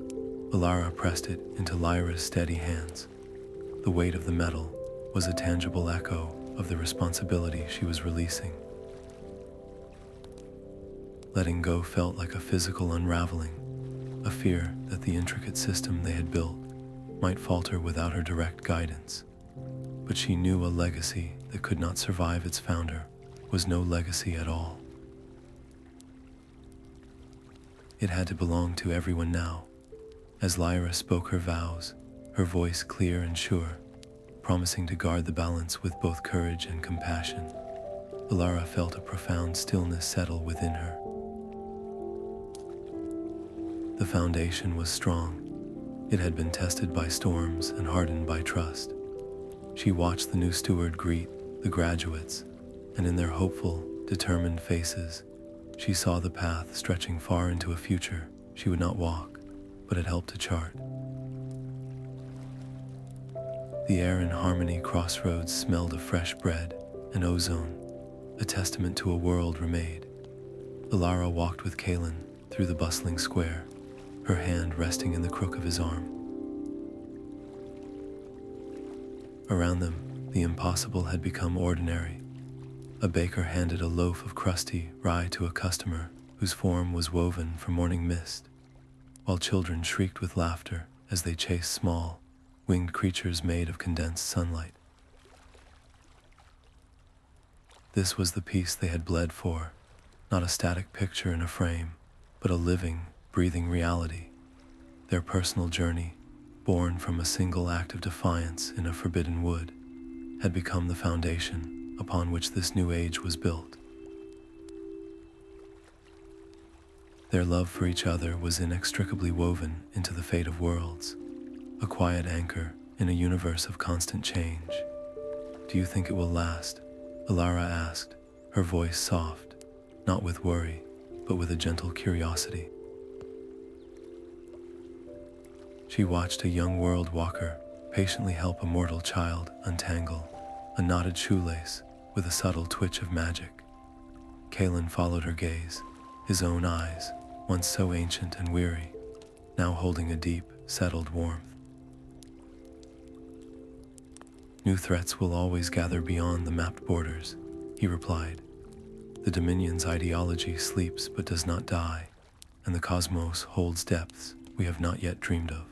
[SPEAKER 1] Elara pressed it into Lyra's steady hands. The weight of the metal was a tangible echo of the responsibility she was releasing. Letting go felt like a physical unraveling, a fear that the intricate system they had built might falter without her direct guidance. But she knew a legacy that could not survive its founder was no legacy at all. It had to belong to everyone now. As Lyra spoke her vows, her voice clear and sure, promising to guard the balance with both courage and compassion, Elara felt a profound stillness settle within her. The foundation was strong. It had been tested by storms and hardened by trust. She watched the new steward greet the graduates, and in their hopeful, determined faces, she saw the path stretching far into a future she would not walk, but had helped to chart. The air in Harmony Crossroads smelled of fresh bread and ozone, a testament to a world remade. Elara walked with Kalin through the bustling square, her hand resting in the crook of his arm. Around them, the impossible had become ordinary. A baker handed a loaf of crusty rye to a customer whose form was woven from morning mist, while children shrieked with laughter as they chased small, winged creatures made of condensed sunlight. This was the peace they had bled for, not a static picture in a frame, but a living, breathing reality. Their personal journey, born from a single act of defiance in a forbidden wood, had become the foundation upon which this new age was built. Their love for each other was inextricably woven into the fate of worlds, a quiet anchor in a universe of constant change. "Do you think it will last?" Elara asked, her voice soft, not with worry, but with a gentle curiosity. She watched a young Worldwalker patiently help a mortal child untangle a knotted shoelace with a subtle twitch of magic. Kalin followed her gaze, his own eyes, once so ancient and weary, now holding a deep, settled warmth. "New threats will always gather beyond the mapped borders," he replied. "The Dominion's ideology sleeps but does not die, and the cosmos holds depths we have not yet dreamed of."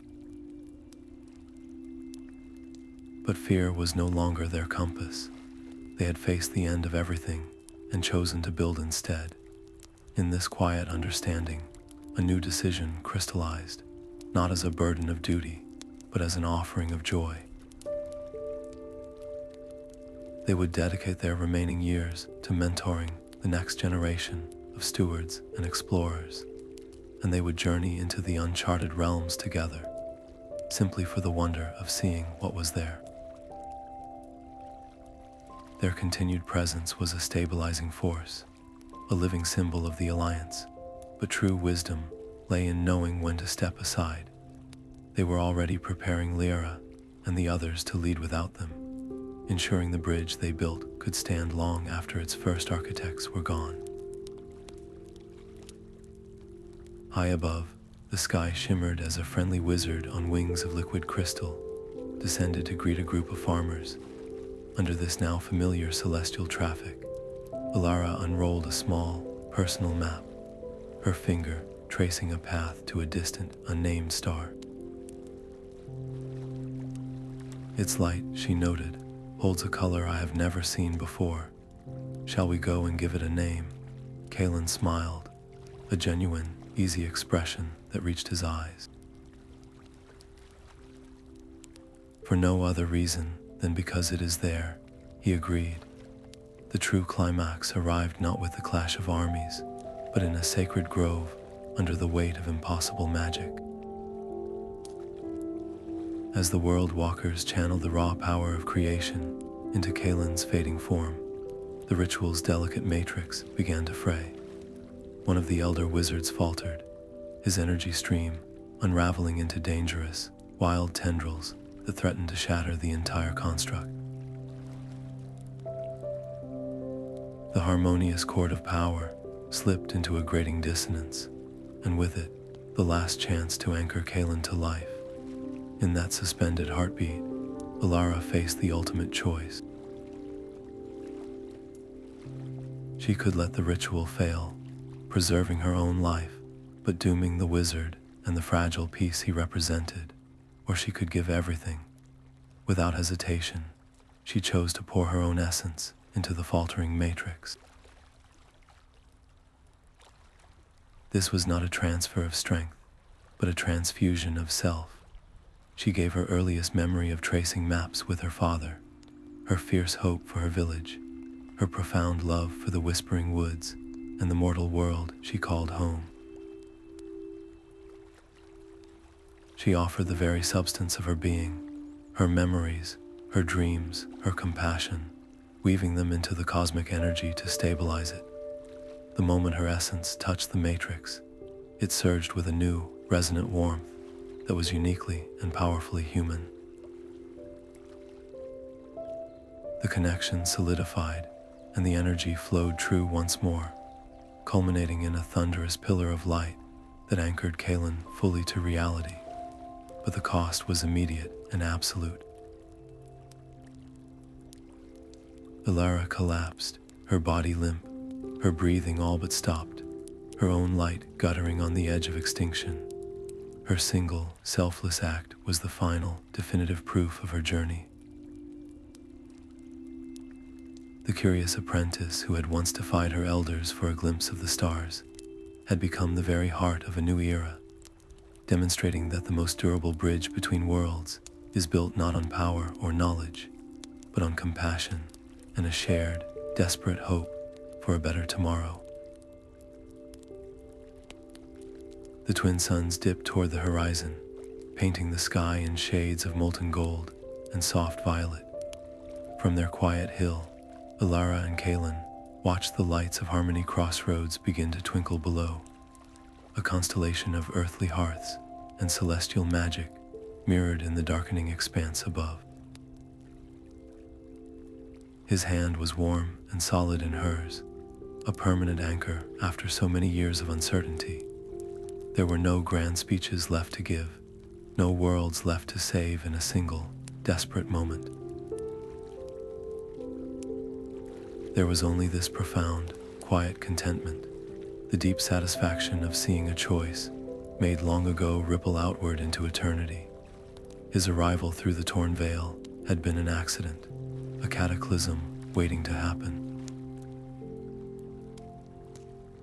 [SPEAKER 1] But fear was no longer their compass. They had faced the end of everything and chosen to build instead. In this quiet understanding, a new decision crystallized, not as a burden of duty, but as an offering of joy. They would dedicate their remaining years to mentoring the next generation of stewards and explorers, and they would journey into the uncharted realms together, simply for the wonder of seeing what was there. Their continued presence was a stabilizing force, a living symbol of the Alliance, but true wisdom lay in knowing when to step aside. They were already preparing Elara and the others to lead without them, ensuring the bridge they built could stand long after its first architects were gone. High above, the sky shimmered as a friendly wizard on wings of liquid crystal descended to greet a group of farmers. Under this now familiar celestial traffic, Elara unrolled a small, personal map, her finger tracing a path to a distant, unnamed star. "Its light," she noted, "holds a color I have never seen before. Shall we go and give it a name?" Kalin smiled, a genuine, easy expression that reached his eyes. "For no other reason than because it is there," he agreed. The true climax arrived not with the clash of armies, but in a sacred grove under the weight of impossible magic. As the Worldwalkers channeled the raw power of creation into Kalin's fading form, the ritual's delicate matrix began to fray. One of the elder wizards faltered, his energy stream unraveling into dangerous, wild tendrils that threatened to shatter the entire construct. The harmonious chord of power slipped into a grating dissonance, and with it, the last chance to anchor Kalin to life. In that suspended heartbeat, Elara faced the ultimate choice. She could let the ritual fail, preserving her own life, but dooming the wizard and the fragile peace he represented, or she could give everything. Without hesitation, she chose to pour her own essence into the faltering matrix. This was not a transfer of strength, but a transfusion of self. She gave her earliest memory of tracing maps with her father, her fierce hope for her village, her profound love for the whispering woods and the mortal world she called home. She offered the very substance of her being, her memories, her dreams, her compassion, weaving them into the cosmic energy to stabilize it. The moment her essence touched the matrix, it surged with a new, resonant warmth that was uniquely and powerfully human. The connection solidified, and the energy flowed true once more, culminating in a thunderous pillar of light that anchored Kalin fully to reality. But the cost was immediate and absolute. Elara collapsed, her body limp, her breathing all but stopped, her own light guttering on the edge of extinction. Her single, selfless act was the final, definitive proof of her journey. The curious apprentice who had once defied her elders for a glimpse of the stars had become the very heart of a new era, demonstrating that the most durable bridge between worlds is built not on power or knowledge, but on compassion and a shared, desperate hope for a better tomorrow. The twin suns dipped toward the horizon, painting the sky in shades of molten gold and soft violet. From their quiet hill, Elara and Kalin watched the lights of Harmony Crossroads begin to twinkle below, a constellation of earthly hearths and celestial magic mirrored in the darkening expanse above. His hand was warm and solid in hers, a permanent anchor after so many years of uncertainty. There were no grand speeches left to give, no worlds left to save in a single, desperate moment. There was only this profound, quiet contentment, the deep satisfaction of seeing a choice, made long ago, ripple outward into eternity. His arrival through the torn veil had been an accident, a cataclysm waiting to happen.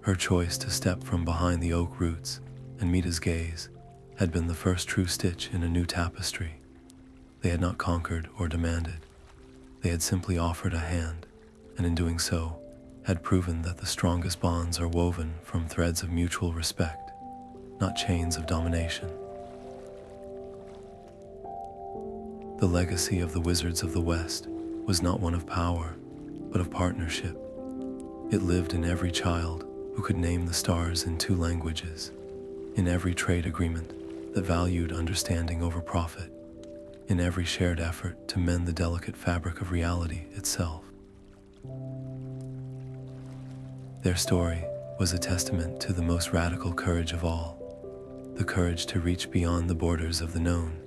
[SPEAKER 1] Her choice to step from behind the oak roots and meet his gaze had been the first true stitch in a new tapestry. They had not conquered or demanded. They had simply offered a hand, and in doing so, had proven that the strongest bonds are woven from threads of mutual respect, not chains of domination. The legacy of the Wizards of the West was not one of power, but of partnership. It lived in every child who could name the stars in 2 languages, in every trade agreement that valued understanding over profit, in every shared effort to mend the delicate fabric of reality itself. Their story was a testament to the most radical courage of all, the courage to reach beyond the borders of the known,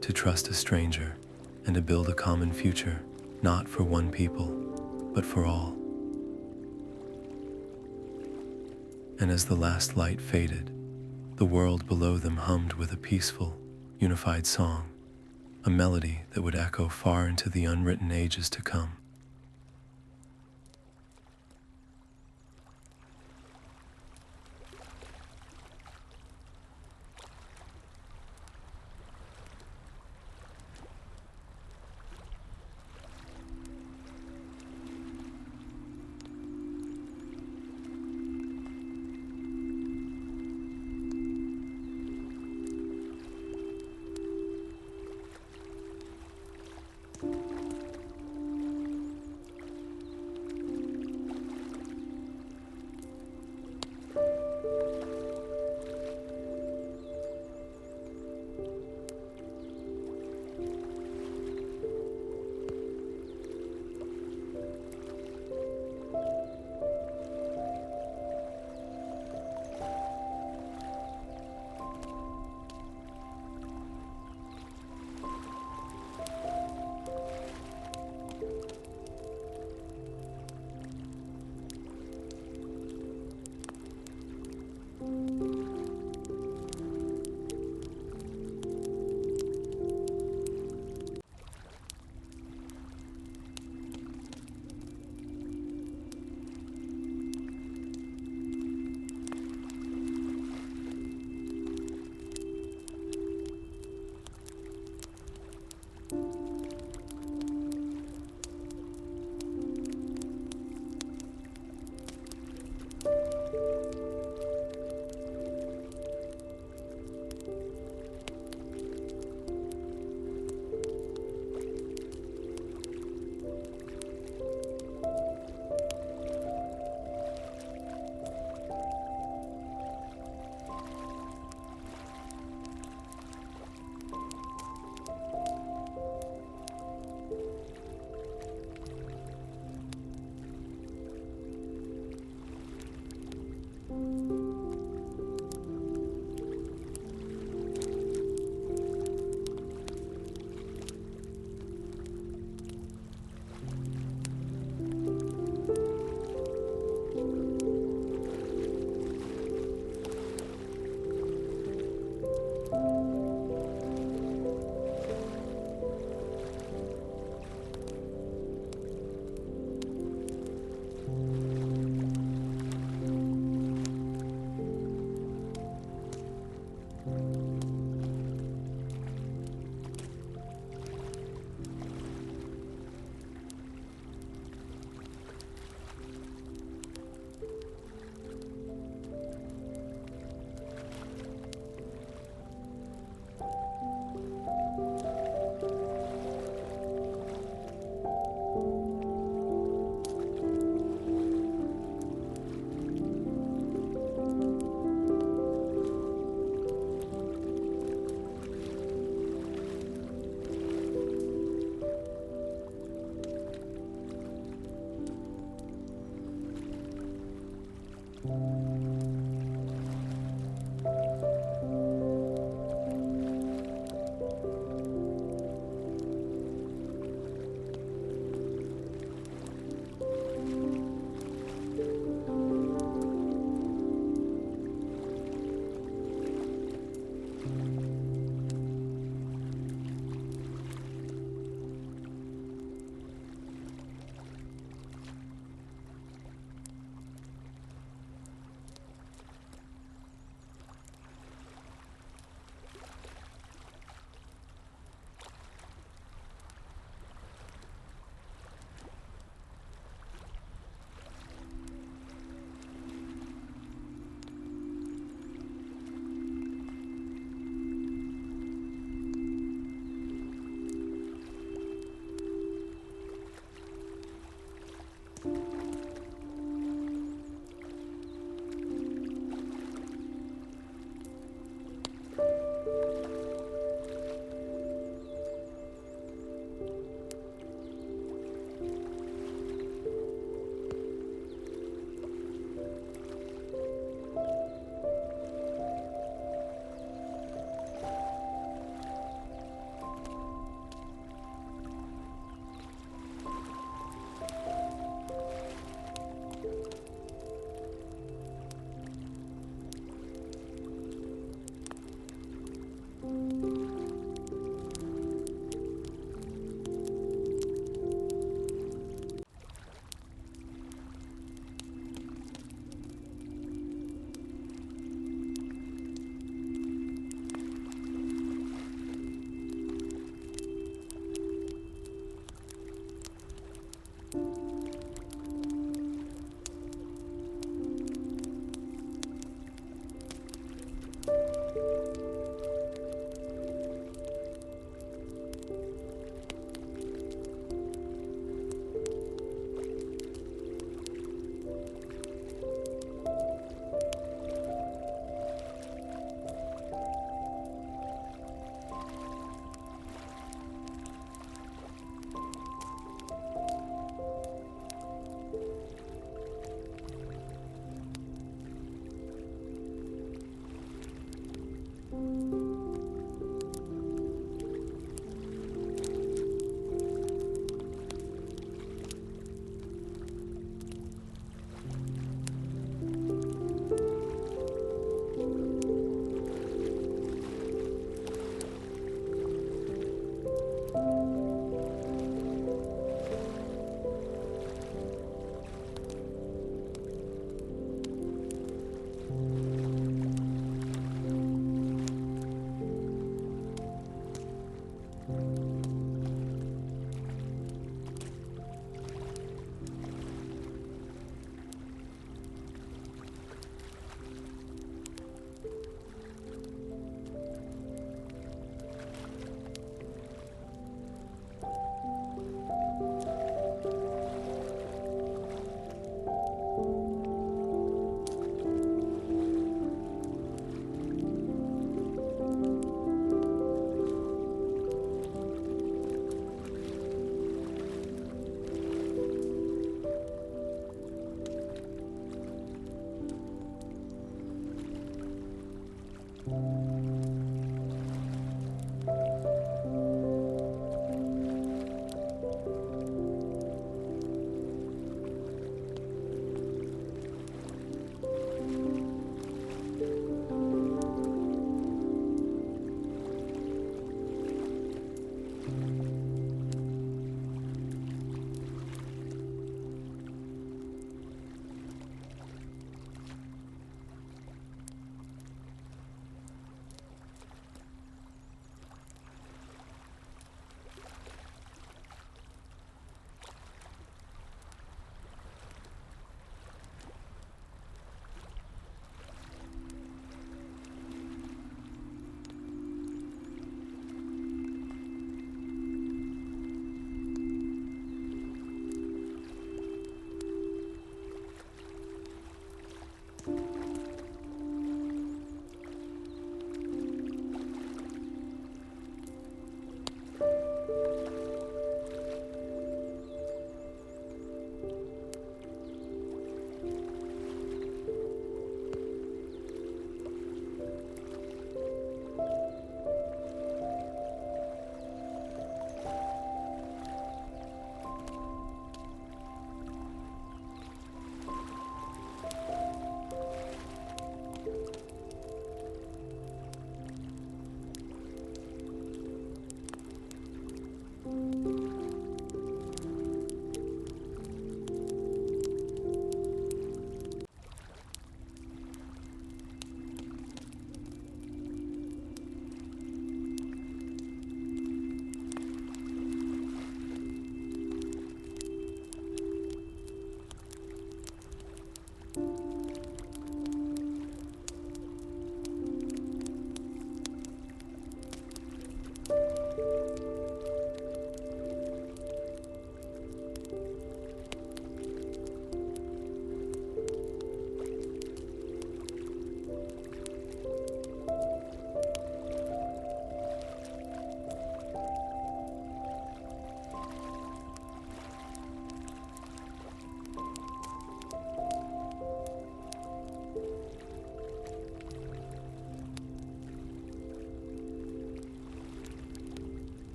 [SPEAKER 1] to trust a stranger, and to build a common future, not for one people, but for all. And as the last light faded, the world below them hummed with a peaceful, unified song, a melody that would echo far into the unwritten ages to come.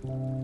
[SPEAKER 2] you.